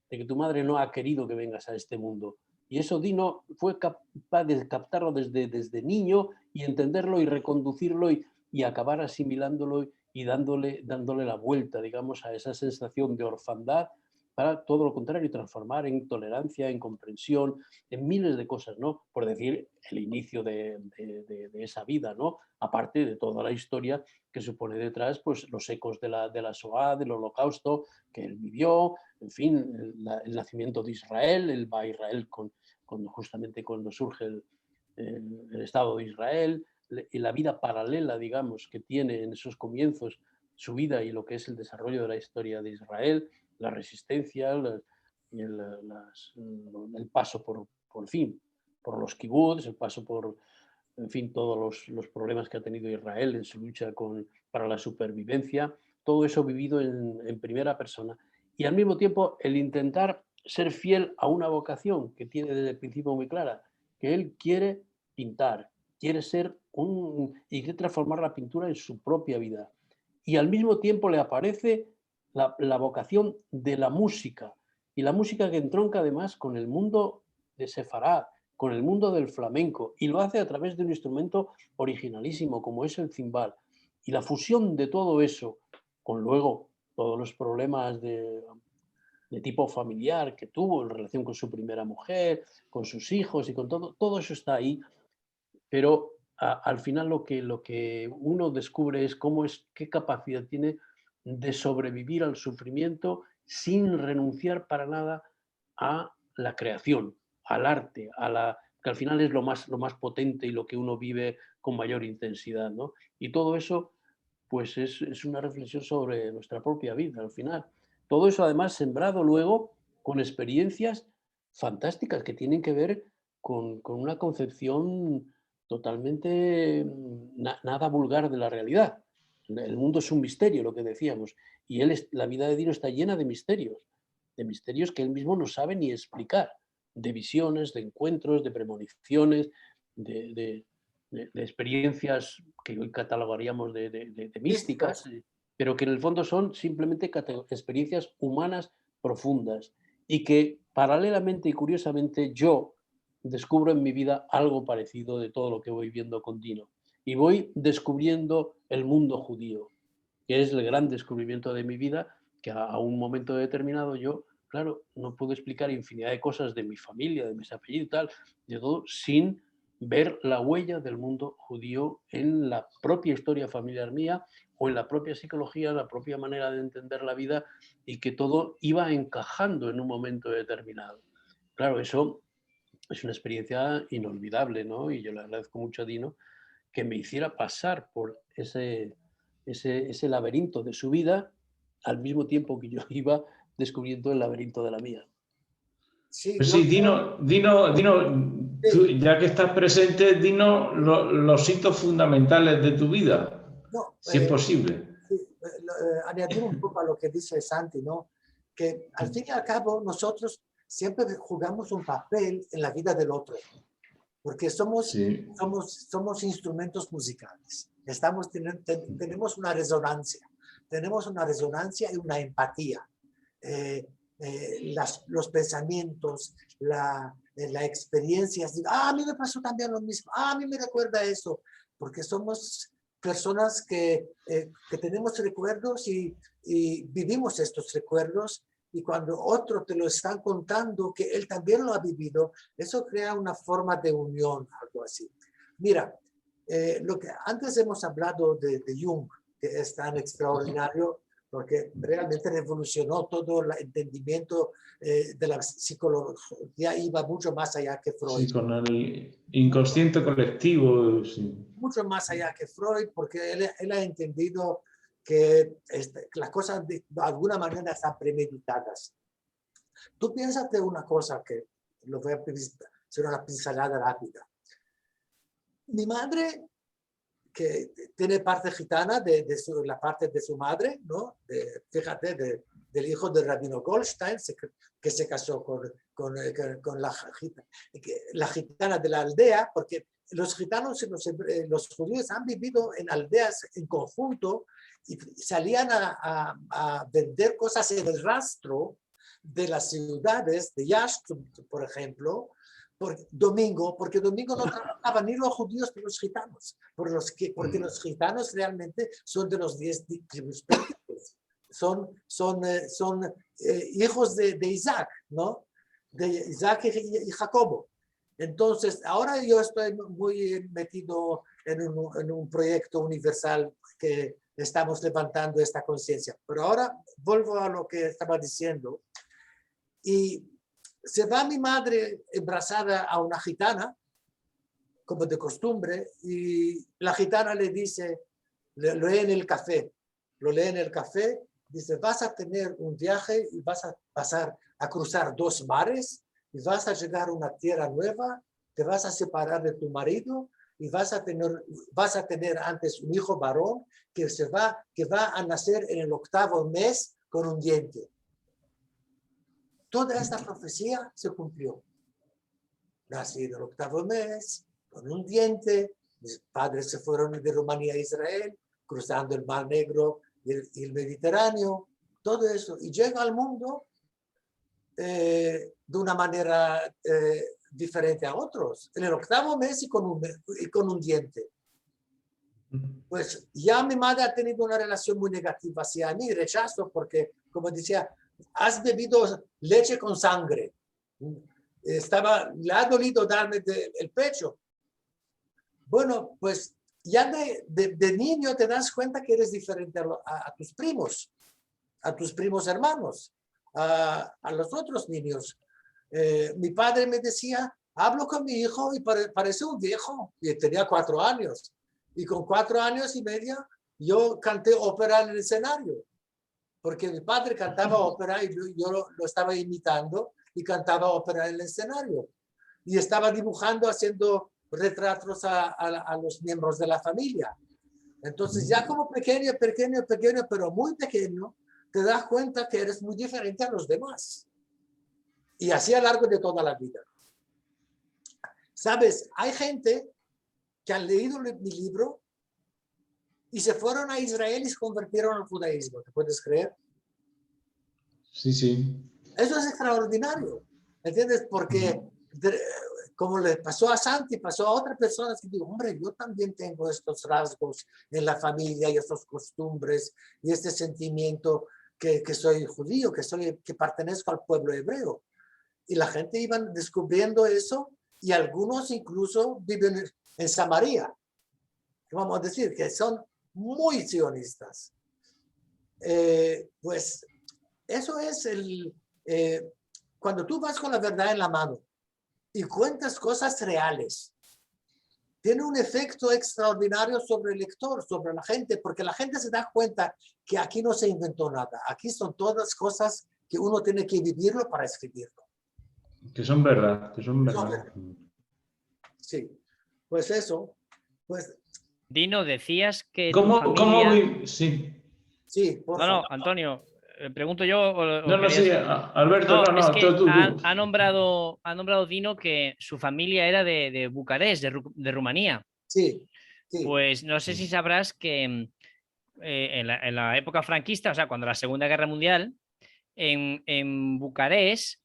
de que tu madre no ha querido que vengas a este mundo? Y eso Dino fue capaz de captarlo desde niño y entenderlo y reconducirlo y acabar asimilándolo y dándole la vuelta, digamos, a esa sensación de orfandad para todo lo contrario, transformar en tolerancia, en comprensión, en miles de cosas, ¿no? Por decir, el inicio de esa vida, ¿no? Aparte de toda la historia que supone detrás, pues los ecos de la Shoah, del Holocausto que él vivió, en fin, el nacimiento de Israel, él va a Israel justamente cuando surge el Estado de Israel, y la vida paralela, digamos, que tiene en esos comienzos su vida y lo que es el desarrollo de la historia de Israel, la resistencia, el paso por fin, por los kibbutz, el paso por, en fin, todos los problemas que ha tenido Israel en su lucha para la supervivencia, todo eso vivido en primera persona. Y al mismo tiempo el intentar ser fiel a una vocación que tiene desde el principio muy clara, que él quiere pintar, quiere ser y quiere transformar la pintura en su propia vida. Y al mismo tiempo le aparece la vocación de la música, y la música que entronca además con el mundo de Sefarad, con el mundo del flamenco, y lo hace a través de un instrumento originalísimo como es el cimbal. Y la fusión de todo eso, con luego todos los problemas de tipo familiar que tuvo en relación con su primera mujer, con sus hijos y con todo eso está ahí, pero al final lo que uno descubre es qué capacidad tiene de sobrevivir al sufrimiento sin renunciar para nada a la creación, al arte, que al final es lo más potente y lo que uno vive con mayor intensidad, ¿no? Y todo eso, pues es una reflexión sobre nuestra propia vida, al final. Todo eso además sembrado luego con experiencias fantásticas que tienen que ver con una concepción totalmente nada vulgar de la realidad. El mundo es un misterio, lo que decíamos, y la vida de Dino está llena de misterios que él mismo no sabe ni explicar, de visiones, de encuentros, de premoniciones, de, de experiencias que hoy catalogaríamos de místicas, pero que en el fondo son simplemente experiencias humanas profundas y que paralelamente y curiosamente yo descubro en mi vida algo parecido de todo lo que voy viendo con Dino. Y voy descubriendo el mundo judío, que es el gran descubrimiento de mi vida, que a un momento determinado yo, claro, no puedo explicar infinidad de cosas de mi familia, de mis apellidos y tal, de todo, sin ver la huella del mundo judío en la propia historia familiar mía o en la propia psicología, la propia manera de entender la vida, y que todo iba encajando en un momento determinado. Claro, eso es una experiencia inolvidable, ¿no? Y yo le agradezco mucho a Dino que me hiciera pasar por ese laberinto de su vida al mismo tiempo que yo iba descubriendo el laberinto de la mía. Sí, Pues sí, Dino, tú, ya que estás presente, dinos los hitos fundamentales de tu vida, no, si es posible. sí, añadir un poco a lo que dice Santi, ¿no? Que al fin y al cabo nosotros siempre jugamos un papel en la vida del otro, porque somos instrumentos musicales. Tenemos una resonancia y una empatía. Los pensamientos, la experiencia. A mí me pasó también lo mismo. A mí me recuerda eso, porque somos personas que tenemos recuerdos y vivimos estos recuerdos, y cuando otro te lo están contando que él también lo ha vivido, eso crea una forma de unión, algo así. Mira, lo que antes hemos hablado de Jung, que es tan extraordinario, porque realmente revolucionó todo el entendimiento de la psicología, iba mucho más allá que Freud. Sí, con el inconsciente colectivo. Sí. Mucho más allá que Freud, porque él ha entendido que las cosas de alguna manera están premeditadas. Tú piénsate una cosa que lo voy a hacer una pincelada rápida. Mi madre, que tiene parte gitana de la parte de su madre, ¿no? Fíjate, del hijo del rabino Goldstein, que se casó con la gitana de la aldea, porque los gitanos y los judíos han vivido en aldeas en conjunto y salían a vender cosas en el rastro de las ciudades de Yashtu, por ejemplo, porque domingo no trabajaban ni los judíos ni los gitanos, porque los gitanos realmente son de los 10 tribus perdidas. Son hijos de Isaac, ¿no? De Isaac y Jacobo. Entonces, ahora yo estoy muy metido en un proyecto universal que estamos levantando esta conciencia. Pero ahora vuelvo a lo que estaba diciendo. Y se va mi madre embarazada a una gitana, como de costumbre, y la gitana le dice, lo lee en el café, dice, vas a tener un viaje y vas a pasar a cruzar 2 mares y vas a llegar a una tierra nueva, te vas a separar de tu marido y vas a tener antes un hijo varón que va a nacer en el 8º mes con un diente. Toda esta profecía se cumplió. Nací en el 8º mes, con un diente. Mis padres se fueron de Rumanía a Israel, cruzando el Mar Negro y el Mediterráneo. Todo eso. Y llega al mundo de una manera diferente a otros. En el 8º mes y con un diente. Pues ya mi madre ha tenido una relación muy negativa hacia mí, rechazo, porque, como decía, has bebido leche con sangre. Le ha dolido darme el pecho. Bueno, pues ya de niño te das cuenta que eres diferente a tus primos hermanos, a los otros niños. Mi padre me decía, hablo con mi hijo y parece un viejo. Y tenía 4 años. Y con 4 años y medio yo canté ópera en el escenario. Porque mi padre cantaba ópera y yo lo estaba imitando y cantaba ópera en el escenario. Y estaba dibujando, haciendo retratos a los miembros de la familia. Entonces ya como pequeño, pero muy pequeño, te das cuenta que eres muy diferente a los demás. Y así a lo largo de toda la vida. ¿Sabes? Hay gente que han leído mi libro y se fueron a Israel y se convirtieron al judaísmo. ¿Te puedes creer? Sí, sí. Eso es extraordinario. ¿Entiendes? Porque como le pasó a Santi, pasó a otras personas que digo, hombre, yo también tengo estos rasgos en la familia y estas costumbres y este sentimiento que soy judío, que pertenezco al pueblo hebreo. Y la gente iba descubriendo eso y algunos incluso viven en Samaria. Vamos a decir que son muy sionistas. Pues eso es cuando tú vas con la verdad en la mano y cuentas cosas reales, tiene un efecto extraordinario sobre el lector, sobre la gente, porque la gente se da cuenta que aquí no se inventó nada. Aquí son todas cosas que uno tiene que vivirlo para escribirlo. Que son verdad, que son verdad. Sí, pues eso. Pues, Dino, decías que tu ¿Cómo familia... sí. sí, por No, favor. no, Antonio, pregunto yo o No, querías... sí, Alberto, No, es no, que tú. ha nombrado Dino que su familia era de Bucarest, de Rumanía. Sí, sí. Pues no sé si sabrás que en la época franquista, o sea, cuando la Segunda Guerra Mundial, en Bucarest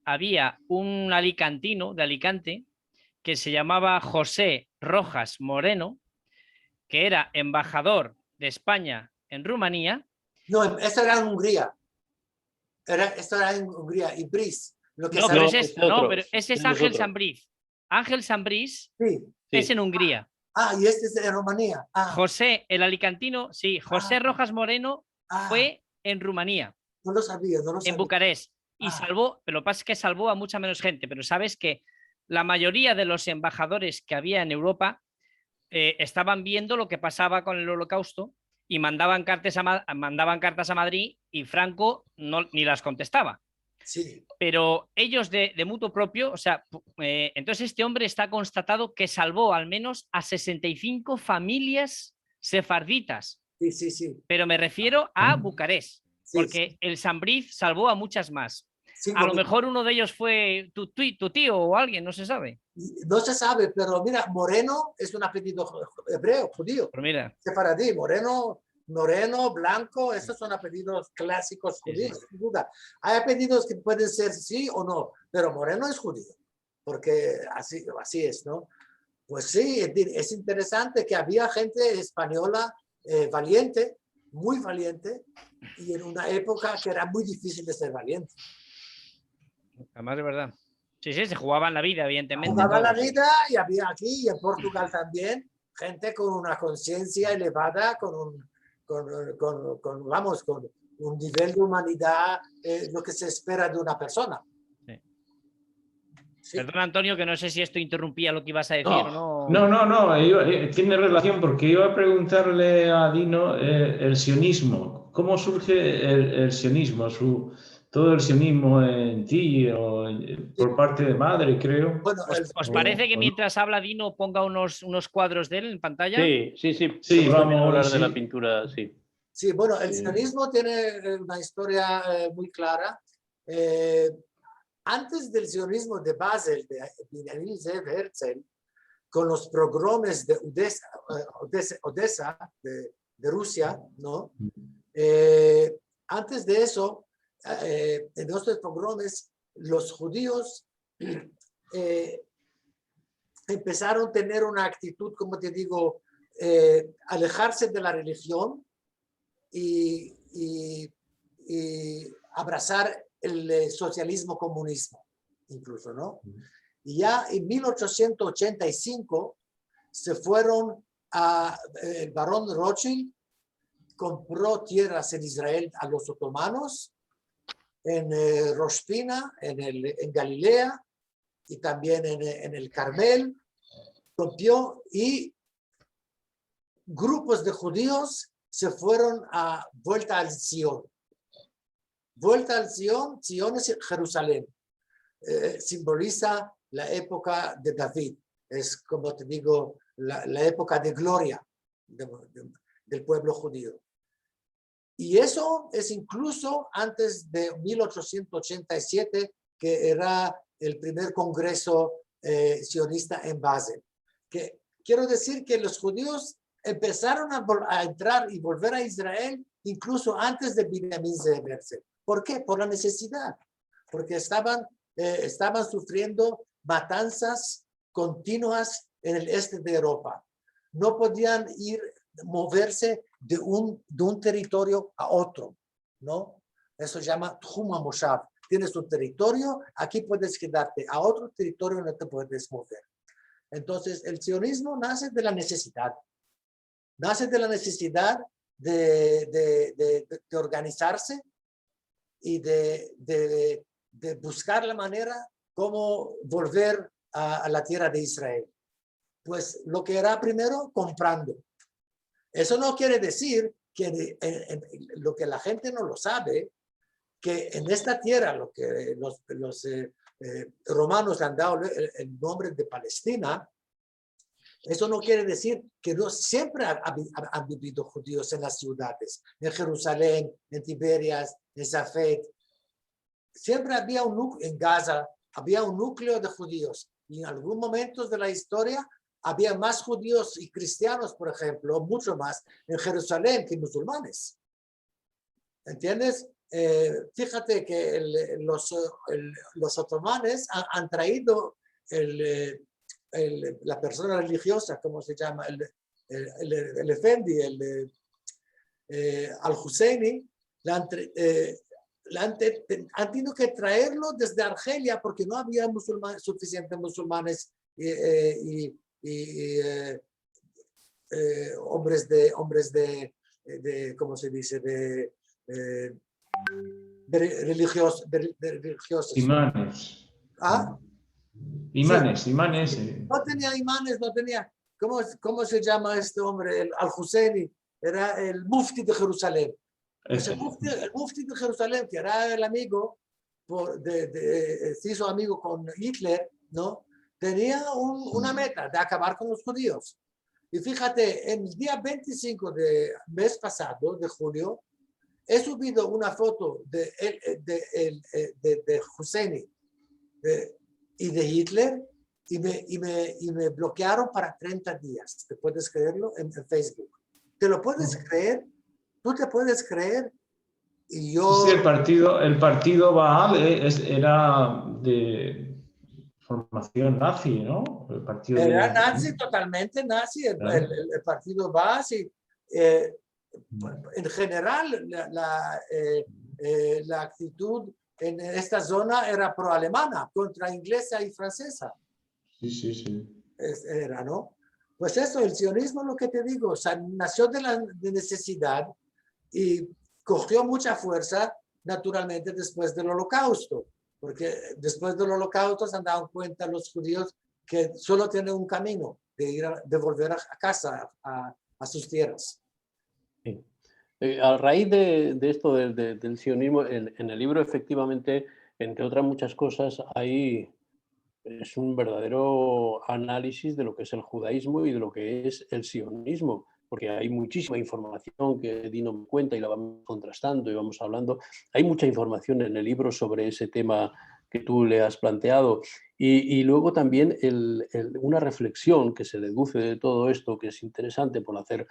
había un alicantino de Alicante que se llamaba José Rojas Moreno, que era embajador de España en Rumanía. No, esto era en Hungría. Esto era en Hungría, Ibris. Lo que No, pero sabe- pero ese es Ángel Sambriz. Ángel Sambriz Sí. es en Hungría. Ah, y este es de Rumanía. Ah, José, el alicantino, sí, José Rojas Moreno fue en Rumanía, no lo sabía, no lo en sabía. Bucarest, y Ah. salvó, pero lo que pasa es que salvó a mucha menos gente, pero sabes que la mayoría de los embajadores que había en Europa estaban viendo lo que pasaba con el Holocausto y mandaban cartas a Madrid y Franco ni las contestaba. Sí. Pero ellos de mutuo propio, o sea, entonces este hombre está constatado que salvó al menos a 65 familias sefarditas, Sí, sí, sí. pero me refiero a Bucarest, Sí, porque sí. el Sambriz salvó a muchas más. A 5.000. lo mejor uno de ellos fue tu tío o alguien, no se sabe. No se sabe, pero mira, Moreno es un apellido hebreo, judío. Pero mira, Sefaradí, Moreno, Blanco, esos son apellidos clásicos judíos, sin duda. Hay apellidos que pueden ser sí o no, pero Moreno es judío, porque así es, ¿no? Pues sí, es interesante que había gente española valiente, muy valiente, y en una época que era muy difícil de ser valiente. además de verdad. Sí, se jugaban la vida, evidentemente. Jugaba la todos. vida y había aquí y en Portugal también gente con una conciencia elevada, con un nivel de humanidad, lo que se espera de una persona. Sí. Sí. Perdona, Antonio, que no sé si esto interrumpía lo que ibas a decir o no. No, tiene relación porque iba a preguntarle a Dino el sionismo. ¿Cómo surge el sionismo? Todo el sionismo en ti o por parte de madre, creo. Bueno, ¿Os parece que mientras habla Dino ponga unos cuadros de él en pantalla? Sí, vamos a hablar sí. de la pintura, sí. Sí, bueno, el sionismo tiene una historia muy clara. Antes del sionismo de Basel, de Benjamin Zeev Herzl, con los pogromes de Odessa de Rusia, ¿no? Antes de eso, en estos pogromes, los judíos empezaron a tener una actitud, como te digo, alejarse de la religión y abrazar el socialismo comunismo, incluso, ¿no? Y ya en 1885 se fueron el barón Rothschild compró tierras en Israel a los otomanos, en Rosh Pina, en Galilea y también en el Carmel, rompió y grupos de judíos se fueron a vuelta al Sion. Vuelta al Sion, Sion es Jerusalén, simboliza la época de David, es como te digo, la época de gloria del pueblo judío. Y eso es incluso antes de 1887, que era el primer congreso sionista en Basel. Que quiero decir que los judíos empezaron a entrar y volver a Israel incluso antes de Benjamin Zeev Herzl. ¿Por qué? Por la necesidad. Porque estaban sufriendo matanzas continuas en el este de Europa. No podían moverse de un territorio a otro, ¿no? Eso se llama Tchum HaMoshav. Tienes tu territorio, aquí puedes quedarte, a otro territorio no te puedes mover. Entonces, el sionismo nace de la necesidad. Nace de la necesidad de organizarse y de buscar la manera cómo volver a la tierra de Israel. pues lo que era primero comprando. Eso no quiere decir que lo que la gente no lo sabe, que en esta tierra, lo que los romanos le han dado el nombre de Palestina, eso no quiere decir que no siempre han vivido judíos en las ciudades, en Jerusalén, en Tiberias, en Safed. Siempre había un núcleo, en Gaza, había un núcleo de judíos. Y en algunos momentos de la historia había más judíos y cristianos, por ejemplo, mucho más en Jerusalén que musulmanes. ¿Entiendes? Fíjate que los otomanes han traído la persona religiosa, ¿cómo se llama? El Efendi, al-Husseini, han tenido que traerlo desde Argelia porque no había suficientes musulmanes y hombres de ¿cómo se dice? Religiosos. Imanes. ¿Ah? Imanes, Sí. imanes. No tenía imanes, no tenía. ¿Cómo se llama este hombre? Al-Husseini. Era el mufti de Jerusalén. Pues el mufti de Jerusalén, que era el amigo, se hizo amigo con Hitler, ¿no? Tenía una meta de acabar con los judíos. Y fíjate, en el día 25 del mes pasado, de julio, he subido una foto de Husseini y de Hitler y me bloquearon para 30 días. ¿Te puedes creerlo? En Facebook. ¿Te lo puedes creer? ¿Tú te puedes creer? Y yo... Sí, el partido Baal era de formación nazi, ¿no? El partido era nazi, totalmente nazi, el partido Baas. En general, la actitud en esta zona era pro-alemana, contra inglesa y francesa. Sí. Era, ¿no? Pues eso, el sionismo, lo que te digo, o sea, nació de la necesidad y cogió mucha fuerza, naturalmente, después del Holocausto, porque después del Holocausto se han dado cuenta los judíos que solo tienen un camino, de volver a casa, a sus tierras. Sí. A raíz de esto del sionismo, en el libro, efectivamente, entre otras muchas cosas, es un verdadero análisis de lo que es el judaísmo y de lo que es el sionismo, porque hay muchísima información que Dino me cuenta y la vamos contrastando y vamos hablando. Hay mucha información en el libro sobre ese tema que tú le has planteado. Y luego también una reflexión que se deduce de todo esto, que es interesante por hacer,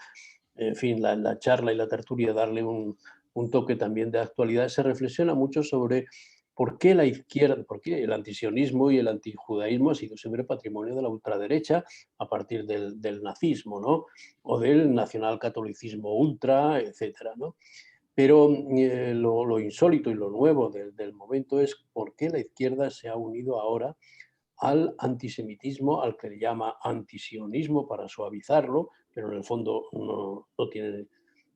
en fin, la charla y la tertulia, darle un toque también de actualidad. Se reflexiona mucho sobre por qué la izquierda, por qué el antisionismo y el antijudaísmo ha sido siempre patrimonio de la ultraderecha a partir del nazismo, ¿no? O del nacionalcatolicismo ultra, etcétera, ¿no? Pero lo insólito y lo nuevo del momento es por qué la izquierda se ha unido ahora al antisemitismo, al que le llama antisionismo para suavizarlo, pero en el fondo no tiene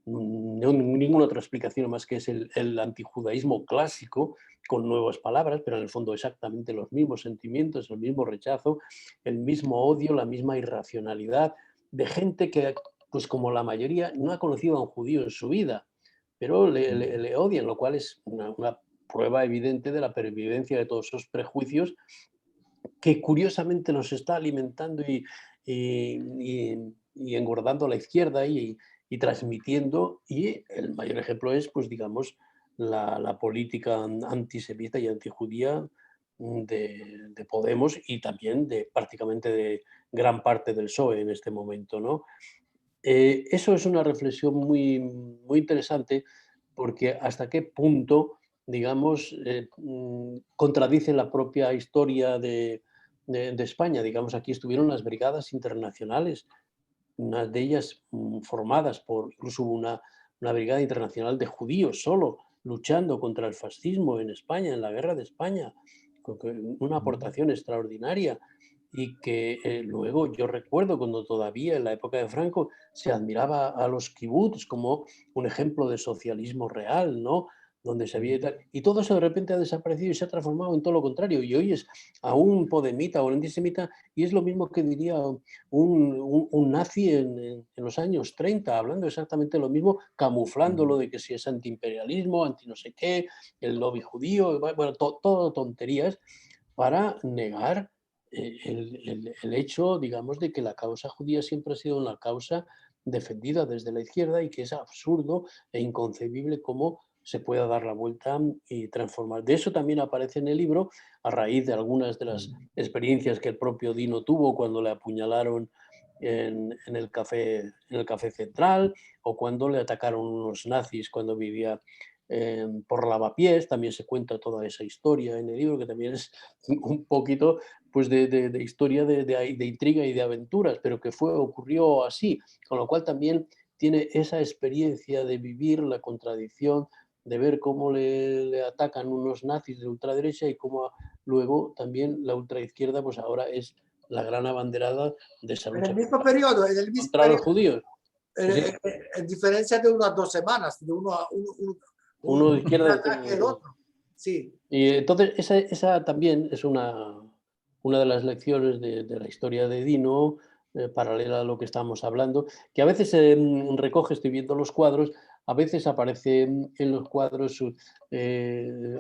ninguna otra explicación más que es el antijudaísmo clásico con nuevas palabras, pero en el fondo exactamente los mismos sentimientos, el mismo rechazo, el mismo odio, la misma irracionalidad de gente que, pues como la mayoría, no ha conocido a un judío en su vida, pero le odian, lo cual es una prueba evidente de la pervivencia de todos esos prejuicios que curiosamente nos está alimentando y engordando a la izquierda y transmitiendo, y el mayor ejemplo es, pues digamos, la política antisemita y antijudía de Podemos y también prácticamente de gran parte del PSOE en este momento, ¿no? Eso es una reflexión muy, muy interesante, porque hasta qué punto, digamos, contradice la propia historia de España. Digamos, aquí estuvieron las brigadas internacionales, unas de ellas formadas incluso hubo una brigada internacional de judíos solo, luchando contra el fascismo en España, en la guerra de España, con una aportación extraordinaria. Y que luego yo recuerdo cuando todavía en la época de Franco se admiraba a los kibbutz como un ejemplo de socialismo real, ¿no? donde se había y tal. Y todo eso de repente ha desaparecido y se ha transformado en todo lo contrario. Y hoy es a un podemita o un antisemita y es lo mismo que diría un nazi en los años 30, hablando exactamente lo mismo, camuflándolo de que si es antiimperialismo, anti no sé qué, el lobby judío, bueno, todo tonterías para negar el hecho, digamos, de que la causa judía siempre ha sido una causa defendida desde la izquierda y que es absurdo e inconcebible cómo se pueda dar la vuelta y transformar. De eso también aparece en el libro, a raíz de algunas de las experiencias que el propio Dino tuvo cuando le apuñalaron en el café Central, o cuando le atacaron unos nazis cuando vivía por Lavapiés. También se cuenta toda esa historia en el libro, que también es un poquito pues de historia de intriga y de aventuras, pero que ocurrió así, con lo cual también tiene esa experiencia de vivir la contradicción, de ver cómo le atacan unos nazis de ultraderecha y cómo luego también la ultraizquierda pues ahora es la gran abanderada de esa En lucha el mismo periodo, contra los judíos. Sí. En diferencia de unas 2 semanas, de Uno de izquierda un ataque el otro. Sí. Y entonces esa también es una de las lecciones de la historia de Dino, paralela a lo que estábamos hablando, que a veces recoge, estoy viendo los cuadros, a veces aparece en los cuadros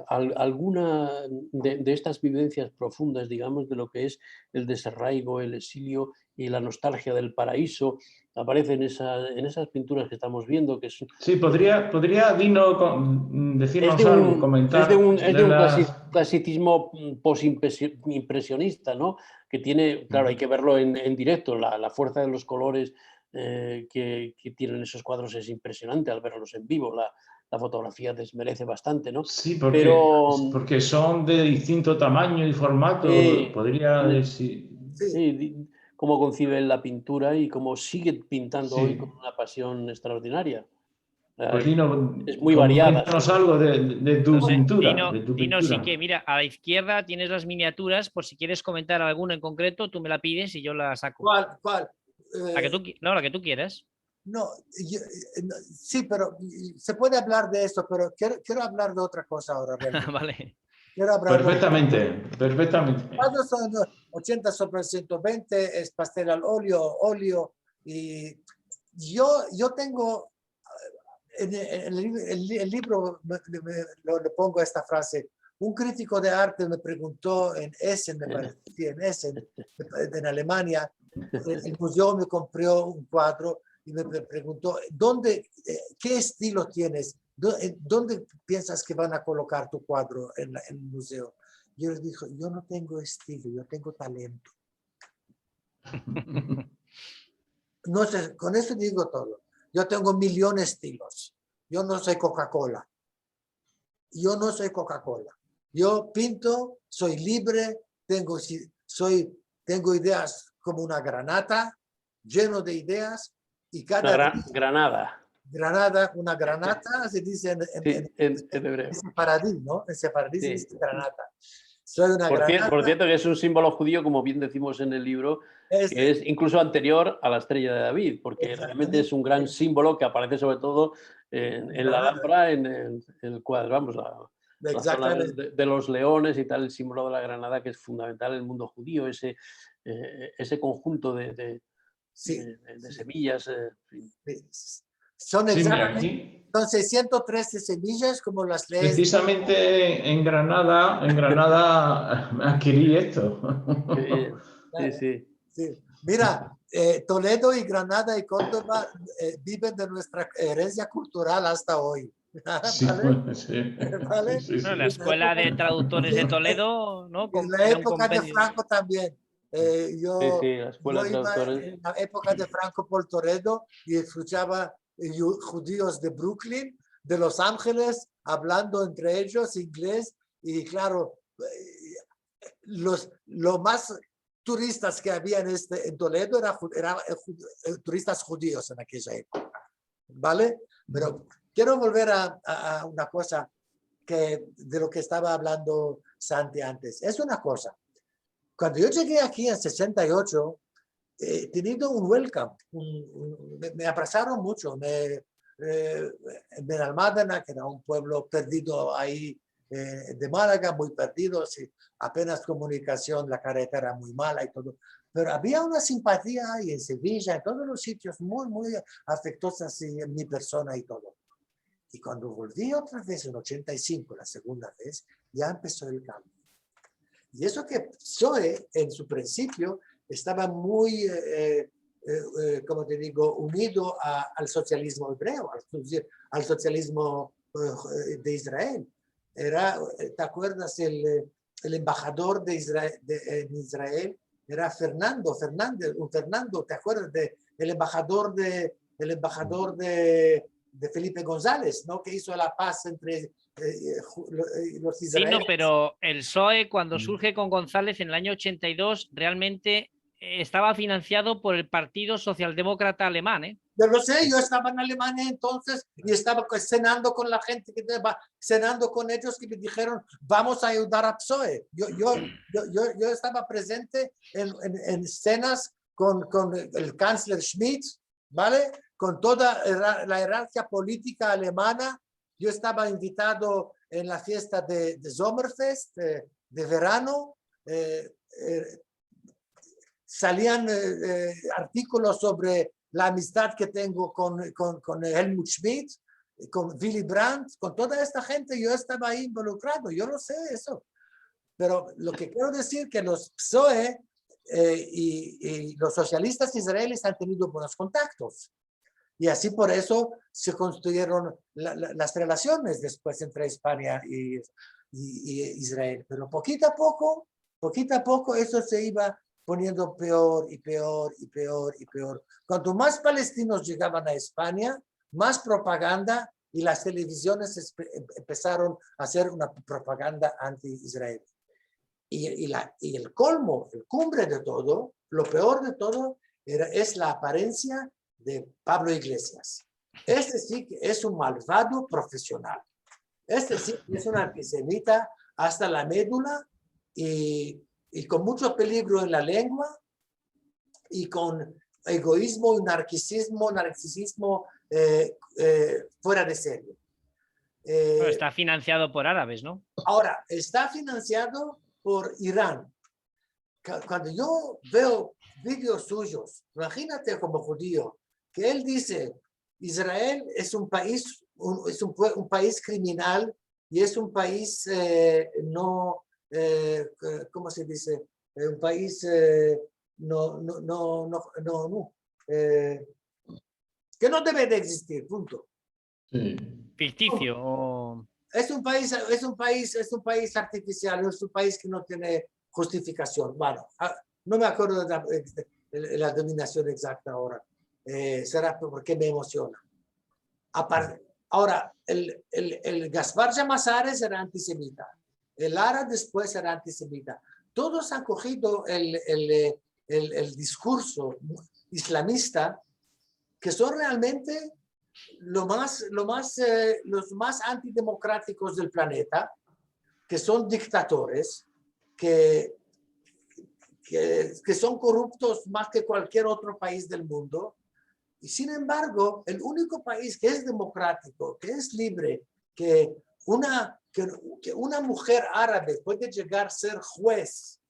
alguna de estas vivencias profundas, digamos, de lo que es el desarraigo, el exilio y la nostalgia del paraíso. Aparece en esas pinturas que estamos viendo, que es... Sí, podría Dino decirnos algo, comentar Es de un las... clasicismo posimpresionista, ¿no? Que tiene, claro, hay que verlo en directo, la fuerza de los colores que tienen esos cuadros es impresionante al verlos en vivo, la fotografía desmerece bastante, ¿no? Sí, Pero porque son de distinto tamaño y formato, podría decir... sí, cómo conciben la pintura y cómo sigue pintando hoy con Sí. una pasión extraordinaria. Pues Dino, Es muy variada. coméntanos algo de tu No sé, pintura, Dino, de tu Dino, sí pintura. que, mira, a la izquierda tienes las miniaturas, por si quieres comentar alguna en concreto, tú me la pides y yo la saco. ¿Cuál? La que tú, no, la que tú quieras. No, sí, pero se puede hablar de esto, pero quiero hablar de otra cosa ahora. Vale. Quiero hablar Perfectamente. ¿Cuántos son 80 sobre 120? Es pastel al óleo. Y yo tengo, en el libro le pongo esta frase. Un crítico de arte me preguntó en Essen, me parece, en Essen, en Alemania, el museo me compró un cuadro y me preguntó, ¿qué estilo tienes? ¿Dónde piensas que van a colocar tu cuadro en el museo? Yo les dije, yo no tengo estilo, yo tengo talento. No sé, con eso digo todo. Yo tengo millones de estilos. Yo no soy Coca-Cola. Yo pinto, soy libre, tengo ideas como una granata, lleno de ideas, y cada una granata se dice en hebreo. sefaradí, ¿no? En sefaradí se dice granata. Soy una granata. Por cierto, que es un símbolo judío, como bien decimos en el libro, que es incluso anterior a la estrella de David, porque realmente es un gran símbolo que aparece sobre todo en la Alhambra, en el cuadro, vamos, la zona de los leones y tal, el símbolo de la granada, que es fundamental en el mundo judío, ese conjunto de semillas. Son exactamente, son 613 semillas, como las lees. Precisamente en Granada adquirí esto. Sí. Mira, Toledo y Granada y Córdoba viven de nuestra herencia cultural hasta hoy. Sí, ¿Vale? sí. ¿Vale? Sí, sí. Bueno, la Escuela de Traductores de Toledo, ¿no? En la época de Franco también. Yo iba en la época de Franco por Toledo y escuchaba judíos de Brooklyn, de Los Ángeles, hablando entre ellos inglés, y claro, lo más turistas que había en Toledo eran turistas judíos en aquella época, ¿vale? Pero quiero volver a una cosa de lo que estaba hablando Santi antes. Es una cosa. Cuando yo llegué aquí en 68, he tenido un welcome. Me abrazaron mucho. Benalmádena, que era un pueblo perdido ahí de Málaga, muy perdido, sí, apenas comunicación, la carretera muy mala y todo. Pero había una simpatía ahí en Sevilla, en todos los sitios muy, muy afectuosas en mi persona y todo. Y cuando volví otra vez en 85, la segunda vez, ya empezó el cambio. Y eso que PSOE, en su principio, estaba muy, como te digo, unido al socialismo hebreo, al socialismo de Israel. Era, ¿te acuerdas? El embajador de Israel, en Israel era Fernando, ¿te acuerdas? El embajador de Felipe González, ¿no? Que hizo la paz entre los Sí, israelíes. no, pero el PSOE cuando surge con González en el año 82 realmente estaba financiado por el Partido Socialdemócrata Alemán, ¿eh? Yo lo sé, yo estaba en Alemania entonces y estaba cenando con la gente, cenando con ellos que me dijeron, vamos a ayudar a PSOE. Yo estaba presente en cenas con el canciller Schmidt, ¿vale? Con toda la jerarquía política alemana. Yo estaba invitado en la fiesta de Sommerfest, de verano. Salían artículos sobre la amistad que tengo con Helmut Schmidt, con Willy Brandt, con toda esta gente. Yo estaba ahí involucrado, yo no sé eso. Pero lo que quiero decir que los PSOE y los socialistas israelíes han tenido buenos contactos. Y así por eso se construyeron las relaciones después entre España y Israel. Pero poquito a poco eso se iba poniendo peor y peor y peor y peor. Cuanto más palestinos llegaban a España, más propaganda y las televisiones empezaron a hacer una propaganda anti-Israel. Y el colmo, el cumbre de todo, lo peor de todo, es la apariencia de Pablo Iglesias. Este sí que es un malvado profesional. Este sí que es un antisemita hasta la médula y con mucho peligro en la lengua y con egoísmo y narcisismo fuera de serie. Pero está financiado por árabes, ¿no? Ahora, está financiado por Irán. Cuando yo veo vídeos suyos, imagínate como judío, que él dice, Israel es un país, un país criminal y es un país ¿cómo se dice? Un país que no debe de existir, punto. Sí. Ficticio. Es un país artificial, es un país que no tiene justificación. Bueno, no me acuerdo de la denominación exacta ahora. Será porque me emociona. Ahora, el Gaspar Llamazares era antisemita. El Lara después era antisemita. Todos han cogido el discurso islamista que son realmente los más antidemocráticos del planeta, que son dictadores, que son corruptos más que cualquier otro país del mundo. Y sin embargo, el único país que es democrático, que es libre, que una mujer árabe puede llegar a ser juez,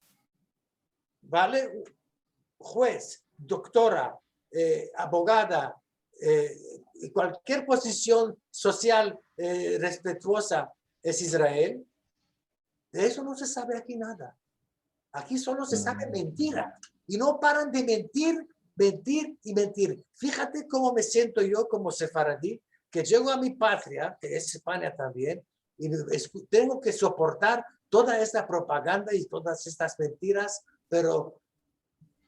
¿vale? Juez, doctora, abogada, cualquier posición social respetuosa es Israel. De eso no se sabe aquí nada. Aquí solo se sabe mentira. Y no paran de mentir, mentir y mentir. Fíjate cómo me siento yo como sefaradí, que llego a mi patria, que es España también, y tengo que soportar toda esta propaganda y todas estas mentiras, pero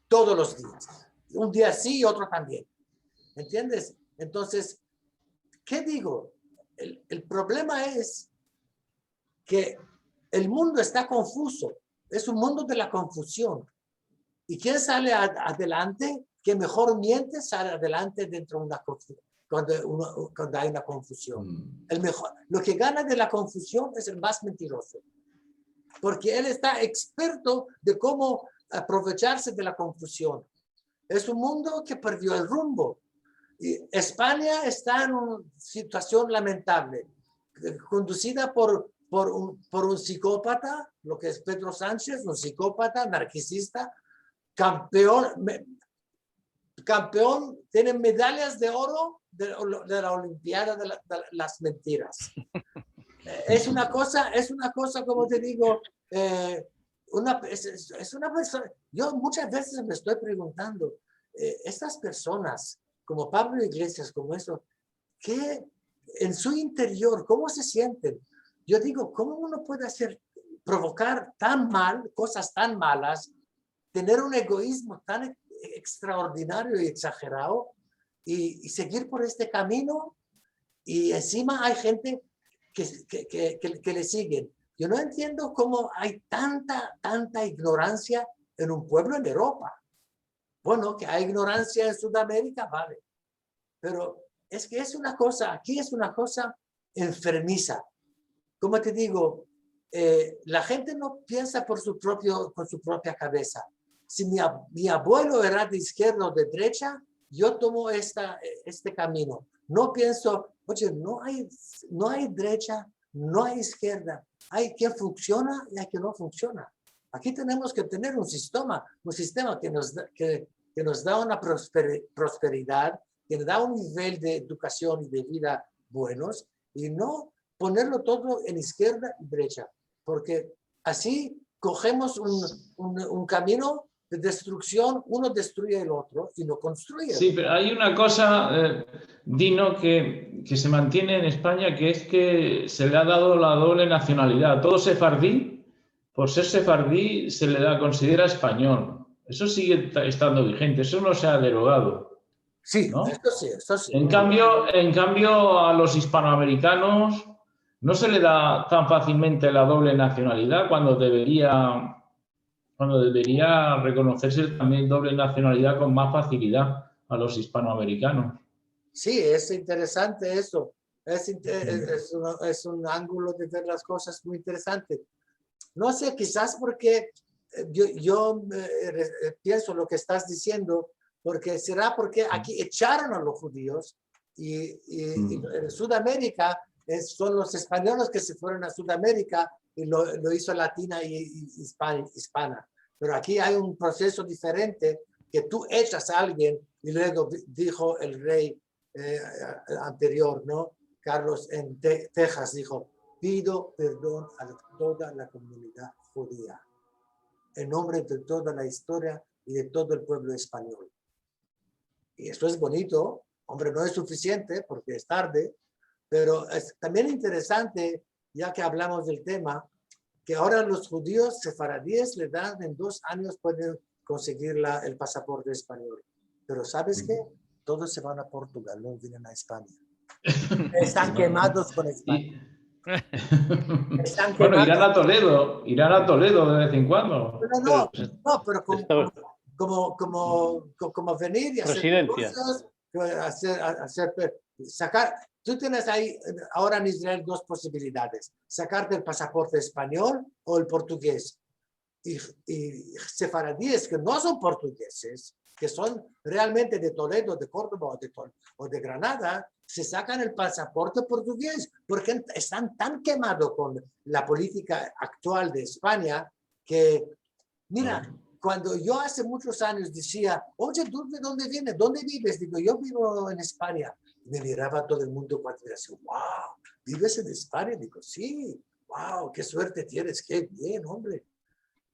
todos los días. Un día sí y otro también. ¿Entiendes? Entonces, ¿qué digo? El problema es que el mundo está confuso. Es un mundo de la confusión. ¿Y quién sale adelante? Que mejor miente sale adelante dentro de una confusión. Cuando hay una confusión. Lo que gana de la confusión es el más mentiroso. Porque él está experto de cómo aprovecharse de la confusión. Es un mundo que perdió el rumbo. Y España está en una situación lamentable, conducida por un psicópata, lo que es Pedro Sánchez, un psicópata, narcisista, campeón, tiene medallas de oro de la Olimpiada de las mentiras. Es una cosa, como te digo, es una persona. Yo muchas veces me estoy preguntando, estas personas, como Pablo Iglesias, como eso, ¿qué en su interior, cómo se sienten? Yo digo, ¿cómo uno puede provocar tan mal, cosas tan malas, tener un egoísmo tan extraordinario y exagerado y seguir por este camino? Y encima hay gente que le siguen. Yo no entiendo cómo hay tanta ignorancia en un pueblo en Europa. Bueno, que hay ignorancia en Sudamérica, vale. Pero es que aquí es una cosa enfermiza. Como te digo, la gente no piensa con su propia cabeza. Si mi abuelo era de izquierda o de derecha, yo tomo este camino. No pienso, oye, no hay derecha, no hay izquierda. Hay quien funciona y hay quien no funciona. Aquí tenemos que tener un sistema que nos da una prosperidad, que nos da un nivel de educación y de vida buenos, y no ponerlo todo en izquierda y derecha, porque así cogemos un camino de destrucción, uno destruye el otro y no construye. Sí, pero hay una cosa, Dino, que se mantiene en España, que es que se le ha dado la doble nacionalidad. Todo sefardí, por ser sefardí, se le considera español. Eso sigue estando vigente, eso no se ha derogado. Sí, ¿no? esto sí. En cambio, a los hispanoamericanos no se le da tan fácilmente la doble nacionalidad cuando debería reconocerse también doble nacionalidad con más facilidad a los hispanoamericanos. Sí, es interesante eso. Es un ángulo de ver las cosas muy interesante. No sé, quizás porque yo pienso lo que estás diciendo, porque será porque aquí echaron a los judíos y en Sudamérica son los españoles que se fueron a Sudamérica y lo hizo latina y hispana. Pero aquí hay un proceso diferente, que tú echas a alguien y luego dijo el rey anterior, ¿no? Carlos en Texas dijo, pido perdón a toda la comunidad judía en nombre de toda la historia y de todo el pueblo español. Y esto es bonito, hombre, no es suficiente porque es tarde, pero es también interesante, ya que hablamos del tema, que ahora los judíos sefaradíes le dan en 2 años, pueden conseguir el pasaporte español. Pero ¿sabes qué? Todos se van a Portugal, no vienen a España. Están quemados con España. Bueno, irán a Toledo de vez en cuando. No, pero como venir y hacer cosas, sacar. Tú tienes ahí ahora en Israel 2 posibilidades: sacarte el pasaporte español o el portugués. Y sefaradíes que no son portugueses, que son realmente de Toledo, de Córdoba o de Granada, se sacan el pasaporte portugués porque están tan quemados con la política actual de España que, mira, cuando yo hace muchos años decía, oye, ¿tú de dónde vienes? ¿Dónde vives? Digo, yo vivo en España. Y me miraba todo el mundo cuando me decía, wow, ¿vives en España? Digo, sí, wow, qué suerte tienes, qué bien, hombre.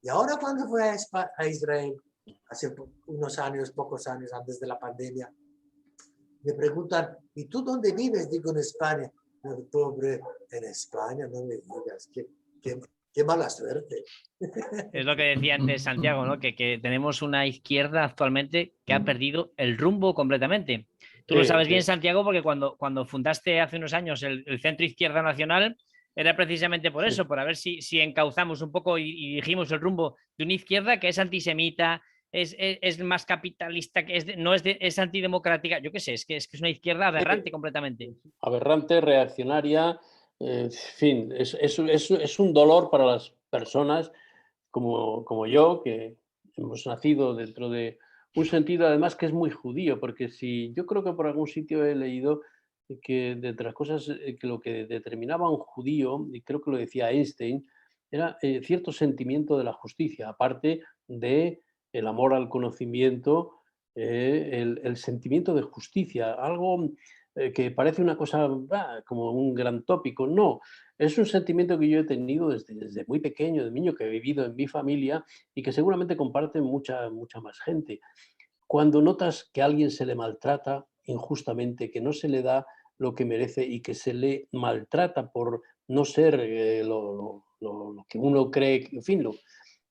Y ahora cuando fui a Israel, hace unos años, pocos años antes de la pandemia, me preguntan, ¿y tú dónde vives? Digo, en España. No, pobre, en España, no me digas, qué mala suerte. Es lo que decía antes Santiago, ¿no? Que tenemos una izquierda actualmente que ha perdido el rumbo completamente. Tú lo sabes bien, Santiago, porque cuando fundaste hace unos años el Centro Izquierda Nacional, era precisamente por eso, por a ver si encauzamos un poco y dirigimos el rumbo de una izquierda que es antisemita, es más capitalista, que es antidemocrática, yo qué sé, es que es una izquierda aberrante completamente. Aberrante, reaccionaria, en fin, es un dolor para las personas como yo, que hemos nacido dentro de un sentido además que es muy judío, porque si yo creo que por algún sitio he leído que de entre las cosas que lo que determinaba a un judío, y creo que lo decía Einstein, era cierto sentimiento de la justicia, aparte de el amor al conocimiento, el sentimiento de justicia, algo que parece una cosa como un gran tópico. No, es un sentimiento que yo he tenido desde muy pequeño, de niño, que he vivido en mi familia y que seguramente comparten mucha más gente. Cuando notas que a alguien se le maltrata injustamente, que no se le da lo que merece y que se le maltrata por no ser lo que uno cree, en fin,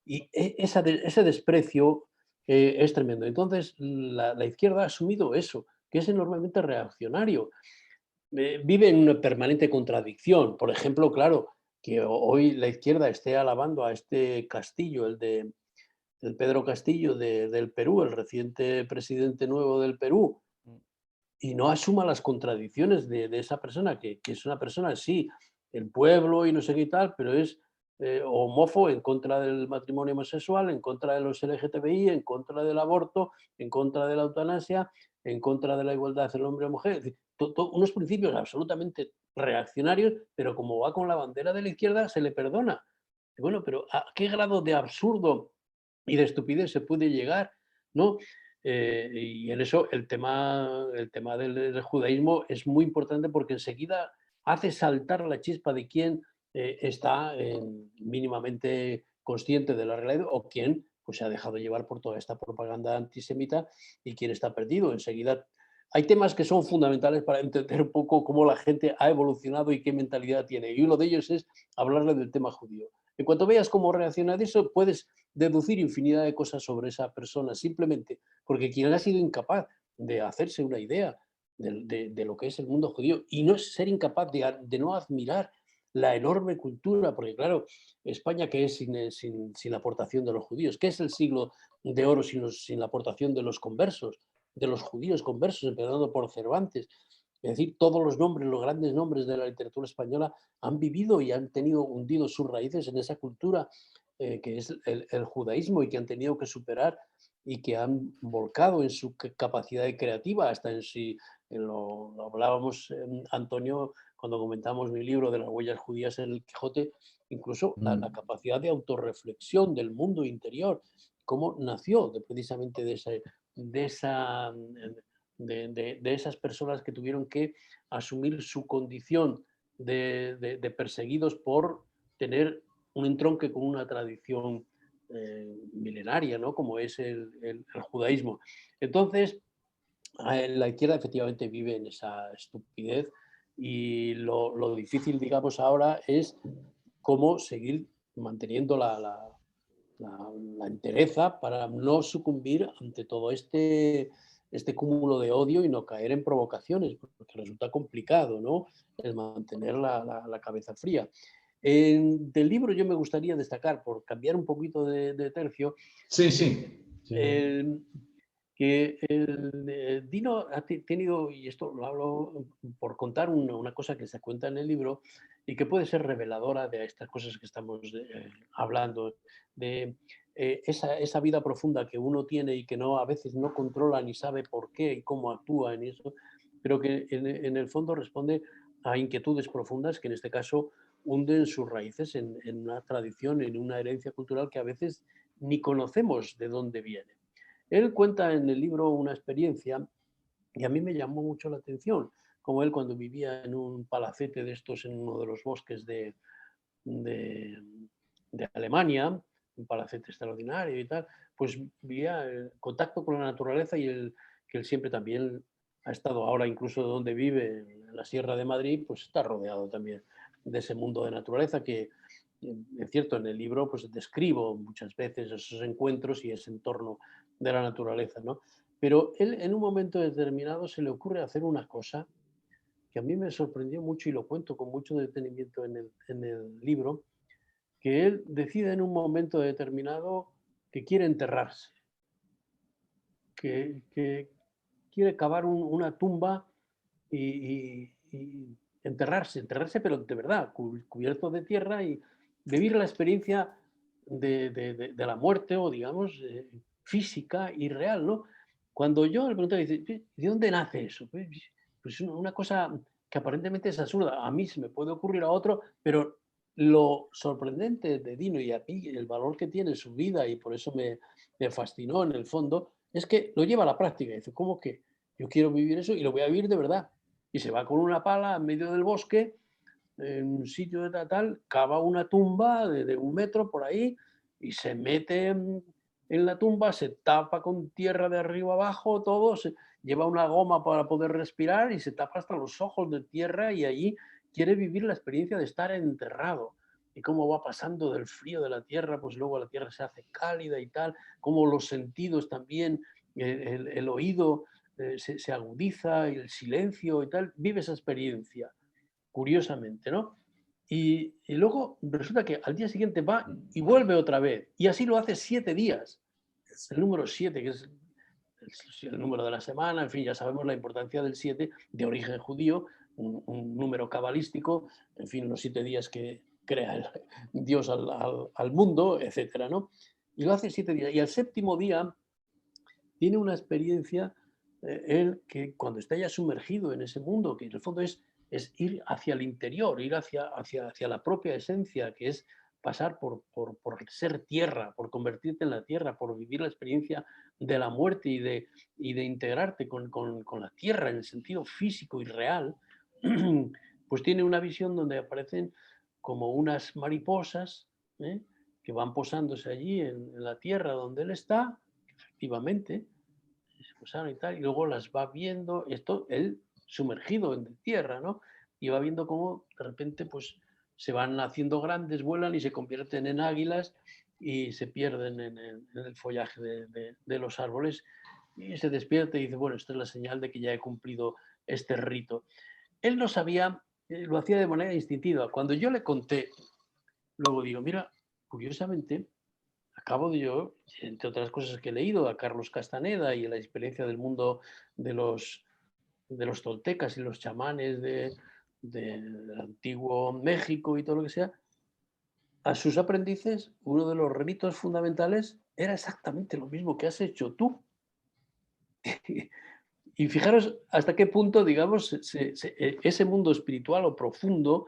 ese desprecio es tremendo. Entonces, la izquierda ha asumido eso, que es enormemente reaccionario. Vive en una permanente contradicción. Por ejemplo, claro, que hoy la izquierda esté alabando a este Castillo, el Pedro Castillo del Perú, el reciente presidente nuevo del Perú, y no asuma las contradicciones de esa persona, que es una persona, sí, el pueblo y no sé qué tal, pero es homófobo, en contra del matrimonio homosexual, en contra de los LGTBI, en contra del aborto, en contra de la eutanasia, en contra de la igualdad del hombre y la mujer. Es decir, unos principios absolutamente reaccionarios, pero como va con la bandera de la izquierda, se le perdona. Bueno, pero ¿a qué grado de absurdo y de estupidez se puede llegar? ¿No? Y en eso el tema del judaísmo es muy importante porque enseguida hace saltar la chispa de quien está mínimamente consciente de la realidad o quien pues, se ha dejado llevar por toda esta propaganda antisemita y quien está perdido. Enseguida hay temas que son fundamentales para entender un poco cómo la gente ha evolucionado y qué mentalidad tiene. Y uno de ellos es hablarle del tema judío. En cuanto veas cómo reacciona de eso, puedes deducir infinidad de cosas sobre esa persona, simplemente porque quien ha sido incapaz de hacerse una idea de lo que es el mundo judío y no es ser incapaz de no admirar la enorme cultura, porque claro, España, ¿qué es sin la aportación de los judíos? ¿Qué es el siglo de oro sin la aportación de los conversos, de los judíos conversos, empezando por Cervantes? Es decir, todos los nombres, los grandes nombres de la literatura española han vivido y han tenido hundido sus raíces en esa cultura que es el judaísmo y que han tenido que superar y que han volcado en su capacidad creativa, hasta en si lo hablábamos, Antonio, cuando comentamos mi libro de las huellas judías en el Quijote, incluso la capacidad de autorreflexión del mundo interior, cómo nació precisamente de esas personas que tuvieron que asumir su condición de perseguidos por tener un entronque con una tradición milenaria, ¿no? Como es el judaísmo. Entonces, la izquierda efectivamente vive en esa estupidez y lo difícil, digamos, ahora es cómo seguir manteniendo la entereza para no sucumbir ante todo este cúmulo de odio y no caer en provocaciones, porque resulta complicado, ¿no? El mantener la cabeza fría. Del libro yo me gustaría destacar, por cambiar un poquito de tercio, Sí, sí. que Dino ha tenido, y esto lo hablo por contar una cosa que se cuenta en el libro y que puede ser reveladora de estas cosas que estamos hablando, de esa vida profunda que uno tiene y que a veces no controla ni sabe por qué y cómo actúa en eso, pero que en el fondo responde a inquietudes profundas que en este caso hunden sus raíces en una tradición, en una herencia cultural que a veces ni conocemos de dónde viene. Él cuenta en el libro una experiencia y a mí me llamó mucho la atención, como él cuando vivía en un palacete de estos en uno de los bosques de Alemania, un palacete extraordinario y tal, pues vivía en contacto con la naturaleza y que él siempre también ha estado ahora incluso donde vive, en la Sierra de Madrid, pues está rodeado también de ese mundo de naturaleza que, es cierto, en el libro pues describo muchas veces esos encuentros y ese entorno de la naturaleza, ¿no? Pero él en un momento determinado se le ocurre hacer una cosa que a mí me sorprendió mucho y lo cuento con mucho detenimiento en el libro, que él decide en un momento determinado que quiere enterrarse, que quiere cavar una tumba y enterrarse, pero de verdad, cubierto de tierra y vivir la experiencia de la muerte o, digamos, física y real, ¿no? Cuando yo le pregunto, dice, ¿de dónde nace eso? Pues una cosa que aparentemente es absurda. A mí se me puede ocurrir a otro, pero lo sorprendente de Dino y a mí, el valor que tiene su vida, y por eso me fascinó en el fondo, es que lo lleva a la práctica. Dice, ¿cómo que yo quiero vivir eso y lo voy a vivir de verdad? Y se va con una pala en medio del bosque, en un sitio de tal, cava una tumba de 1 metro por ahí y se mete en la tumba, se tapa con tierra de arriba abajo, todo, lleva una goma para poder respirar y se tapa hasta los ojos de tierra, y allí quiere vivir la experiencia de estar enterrado. Y cómo va pasando del frío de la tierra, pues luego la tierra se hace cálida y tal, cómo los sentidos también, el oído se agudiza, y el silencio y tal, vive esa experiencia, curiosamente, ¿no? Y luego resulta que al día siguiente va y vuelve otra vez, y así lo hace 7 días. El número 7, que es el número de la semana, en fin, ya sabemos la importancia del 7, de origen judío, un número cabalístico, en fin, los 7 días que crea Dios al mundo, etcétera, ¿no? Y lo hace 7 días. Y al 7.º día tiene una experiencia, él, que cuando está ya sumergido en ese mundo, que en el fondo es ir hacia el interior, ir hacia la propia esencia, que es pasar por ser tierra, por convertirte en la tierra, por vivir la experiencia de la muerte y de integrarte con la tierra en el sentido físico y real, pues tiene una visión donde aparecen como unas mariposas, que van posándose allí en la tierra donde él está, efectivamente, se posaron y tal, y luego las va viendo, esto él sumergido en tierra, ¿no? Y va viendo cómo de repente pues se van haciendo grandes, vuelan y se convierten en águilas y se pierden en el follaje de los árboles, y se despierta y dice, bueno, esta es la señal de que ya he cumplido este rito. Él no sabía, lo hacía de manera instintiva. Cuando yo le conté, luego digo, mira, curiosamente, acabo de yo, entre otras cosas que he leído, a Carlos Castaneda y la experiencia del mundo de los toltecas y los chamanes del antiguo México y todo lo que sea, a sus aprendices, uno de los ritos fundamentales era exactamente lo mismo que has hecho tú. Y fijaros hasta qué punto, digamos, ese mundo espiritual o profundo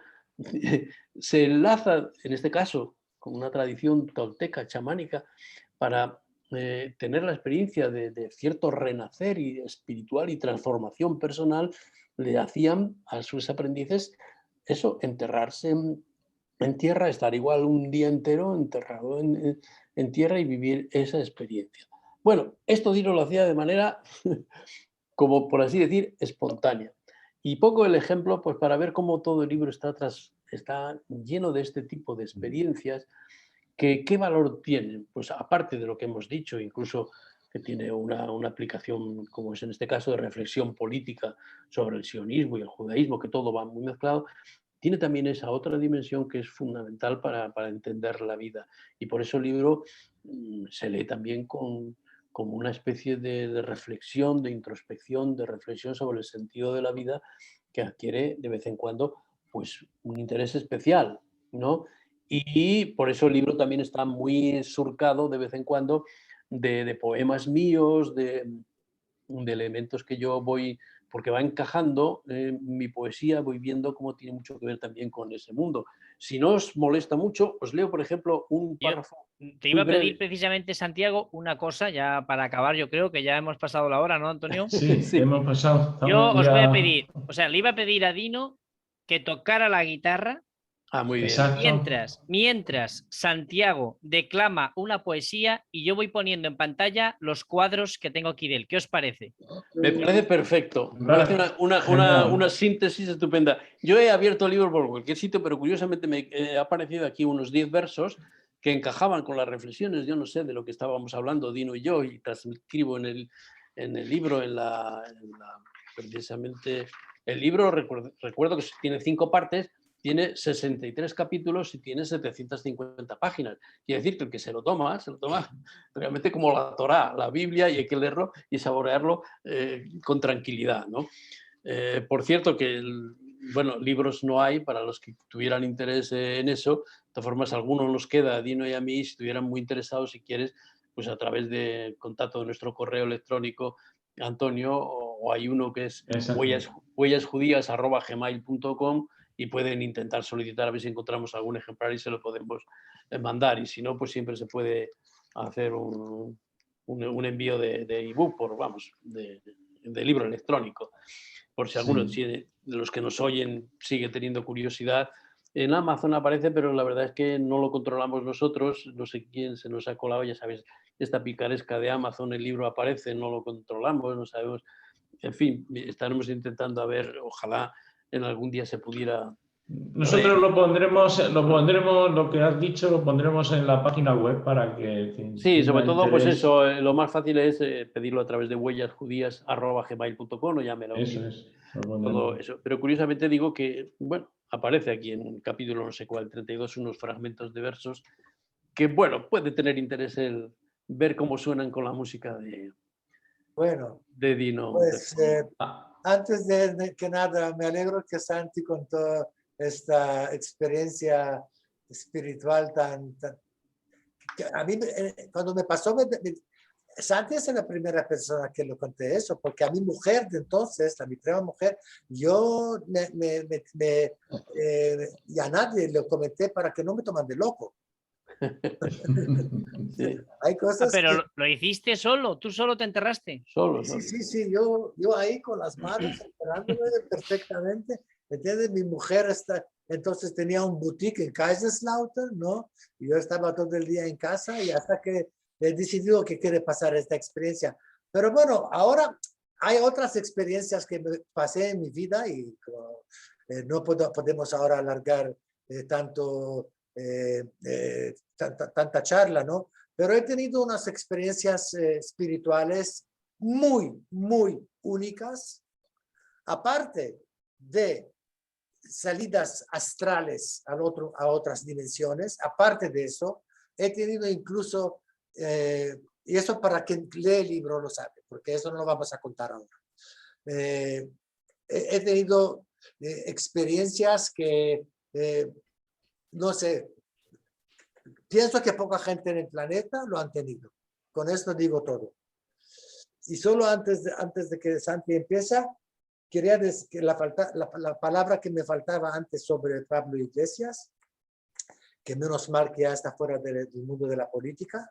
se enlaza, en este caso, con una tradición tolteca, chamánica, para tener la experiencia de cierto renacer y espiritual y transformación personal. Le hacían a sus aprendices eso, enterrarse en tierra, estar igual un día entero enterrado en tierra y vivir esa experiencia. Bueno, esto Dino lo hacía de manera, como por así decir, espontánea. Y pongo el ejemplo pues, para ver cómo todo el libro está lleno de este tipo de experiencias. ¿Qué valor tienen? Pues aparte de lo que hemos dicho, incluso que tiene una aplicación, como es en este caso, de reflexión política sobre el sionismo y el judaísmo, que todo va muy mezclado, tiene también esa otra dimensión que es fundamental para entender la vida. Y por eso el libro se lee también como una especie de reflexión, de introspección, de reflexión sobre el sentido de la vida, que adquiere de vez en cuando pues, un interés especial, ¿no? Y por eso el libro también está muy surcado de vez en cuando de poemas míos, de elementos que yo voy, porque va encajando mi poesía, voy viendo cómo tiene mucho que ver también con ese mundo. Si no os molesta mucho, os leo, por ejemplo, un párrafo. Te iba a pedir precisamente, Santiago, una cosa, ya para acabar, yo creo que ya hemos pasado la hora, ¿no, Antonio? Sí, sí. Hemos pasado. Yo os voy a pedir, o sea, le iba a pedir a Dino que tocara la guitarra. Muy bien. Mientras Santiago declama una poesía y yo voy poniendo en pantalla los cuadros que tengo aquí de él. ¿Qué os parece? Me parece perfecto. Me parece una síntesis estupenda. Yo he abierto el libro por cualquier sitio, pero curiosamente me ha aparecido aquí unos 10 versos que encajaban con las reflexiones, yo no sé, de lo que estábamos hablando Dino y yo, y transcribo en el libro, precisamente, el libro, recuerdo que tiene 5 partes, tiene 63 capítulos y tiene 750 páginas. Quiere decir que el que se lo toma realmente como la Torá, la Biblia, y hay que leerlo y saborearlo con tranquilidad, ¿no? Por cierto que, libros no hay para los que tuvieran interés en eso. De todas formas, algunos nos queda a Dino y a mí, si estuvieran muy interesados, si quieres, pues a través del contacto de nuestro correo electrónico, Antonio, o hay uno que es huellasjudías@gmail.com, y pueden intentar solicitar a ver si encontramos algún ejemplar y se lo podemos mandar. Y si no, pues siempre se puede hacer un envío de ebook, de libro electrónico. Por si alguno de los que nos oyen sigue teniendo curiosidad. En Amazon aparece, pero la verdad es que no lo controlamos nosotros. No sé quién se nos ha colado, ya sabes, esta picaresca de Amazon, el libro aparece, no lo controlamos, no sabemos. En fin, estaremos intentando a ver, ojalá en algún día se pudiera. Nosotros lo pondremos, lo que has dicho, lo pondremos en la página web para que... Sí, sobre todo, pues eso, lo más fácil es pedirlo a través de huellasjudías@gmail.com, o ya me lo Eso es. todo eso. Pero curiosamente digo que, bueno, aparece aquí en el capítulo no sé cuál, 32, unos fragmentos de versos que, bueno, puede tener interés el ver cómo suenan con la música de Dino. Pues antes de que nada, me alegro que Santi contó esta experiencia espiritual que a mí, cuando me pasó, Santi es la primera persona que lo conté eso, porque a mi mujer de entonces, a mi primera mujer, yo y a nadie lo comenté para que no me toman de loco. Sí. Hay cosas pero que... lo hiciste solo, tú solo te enterraste. Solo. Sí, yo ahí con las manos enterándome perfectamente, ¿entiendes? Mi mujer entonces tenía un boutique en Kaiserslautern, ¿no? Y yo estaba todo el día en casa y hasta que he decidido que quiere pasar esta experiencia. Pero bueno, ahora hay otras experiencias que me pasé en mi vida y no podemos ahora alargar tanta charla, ¿no? Pero he tenido unas experiencias espirituales muy, muy únicas, aparte de salidas astrales a otras dimensiones. Aparte de eso, he tenido incluso, y eso para quien lee el libro lo sabe, porque eso no lo vamos a contar ahora. He tenido experiencias que, no sé, pienso que poca gente en el planeta lo han tenido. Con esto digo todo. Y solo antes de que Santi empiece, quería decir que la palabra que me faltaba antes sobre Pablo Iglesias, que menos mal que ya está fuera del mundo de la política,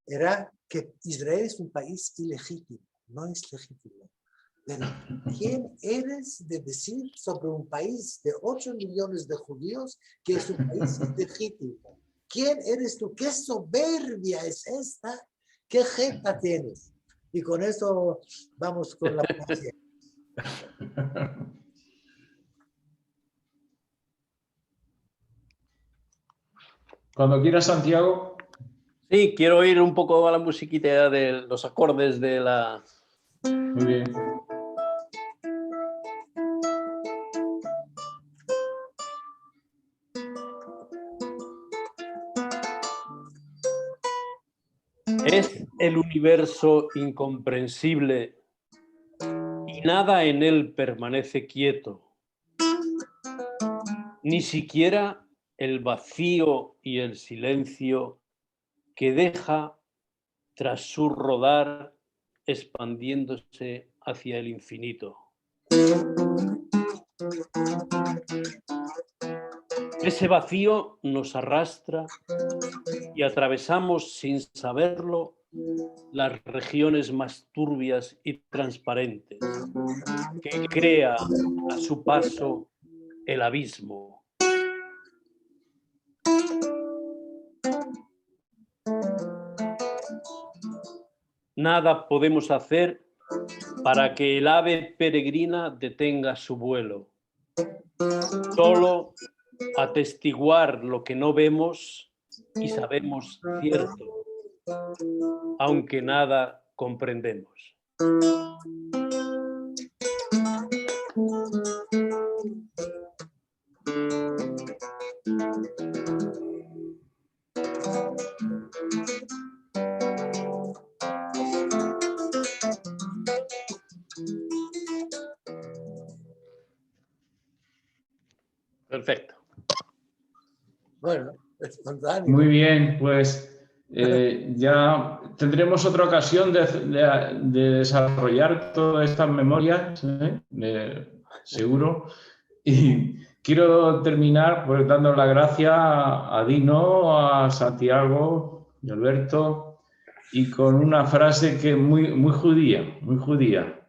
era que Israel es un país ilegítimo, no es legítimo. Pero ¿quién eres de decir sobre un país de 8 millones de judíos que es un país ilegítimo? ¿Quién eres tú? ¿Qué soberbia es esta? ¿Qué jeta tienes? Y con eso vamos con la poesía. Cuando quieras, Santiago. Sí, quiero oír un poco a la musiquita de los acordes de la... Muy bien. Es el universo incomprensible y nada en él permanece quieto. Ni siquiera el vacío y el silencio que deja tras su rodar expandiéndose hacia el infinito. Ese vacío nos arrastra y atravesamos sin saberlo las regiones más turbias y transparentes que crea a su paso el abismo. Nada podemos hacer para que el ave peregrina detenga su vuelo. Solo atestiguar lo que no vemos y sabemos cierto, aunque nada comprendemos. Perfecto. Bueno, espontáneo. Muy bien, pues Ya tendremos otra ocasión de desarrollar todas estas memorias, seguro. Y quiero terminar pues dando las gracias a Dino, a Santiago y Alberto, y con una frase que es muy judía,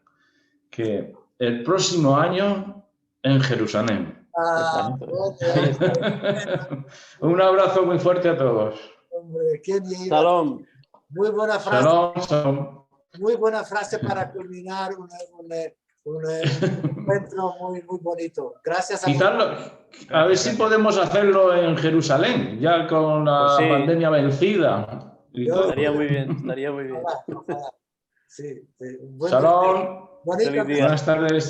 que el próximo año en Jerusalén. Un abrazo muy fuerte a todos. Hombre, qué bien. Shalom. Muy buena frase. Shalom, shalom. Muy buena frase para culminar un encuentro muy bonito. Gracias a ver si podemos hacerlo en Jerusalén, ya con la pandemia vencida. Estaría muy bien, estaría muy bien. Ojalá. Sí, sí. Shalom. Buenas Buenas tardes.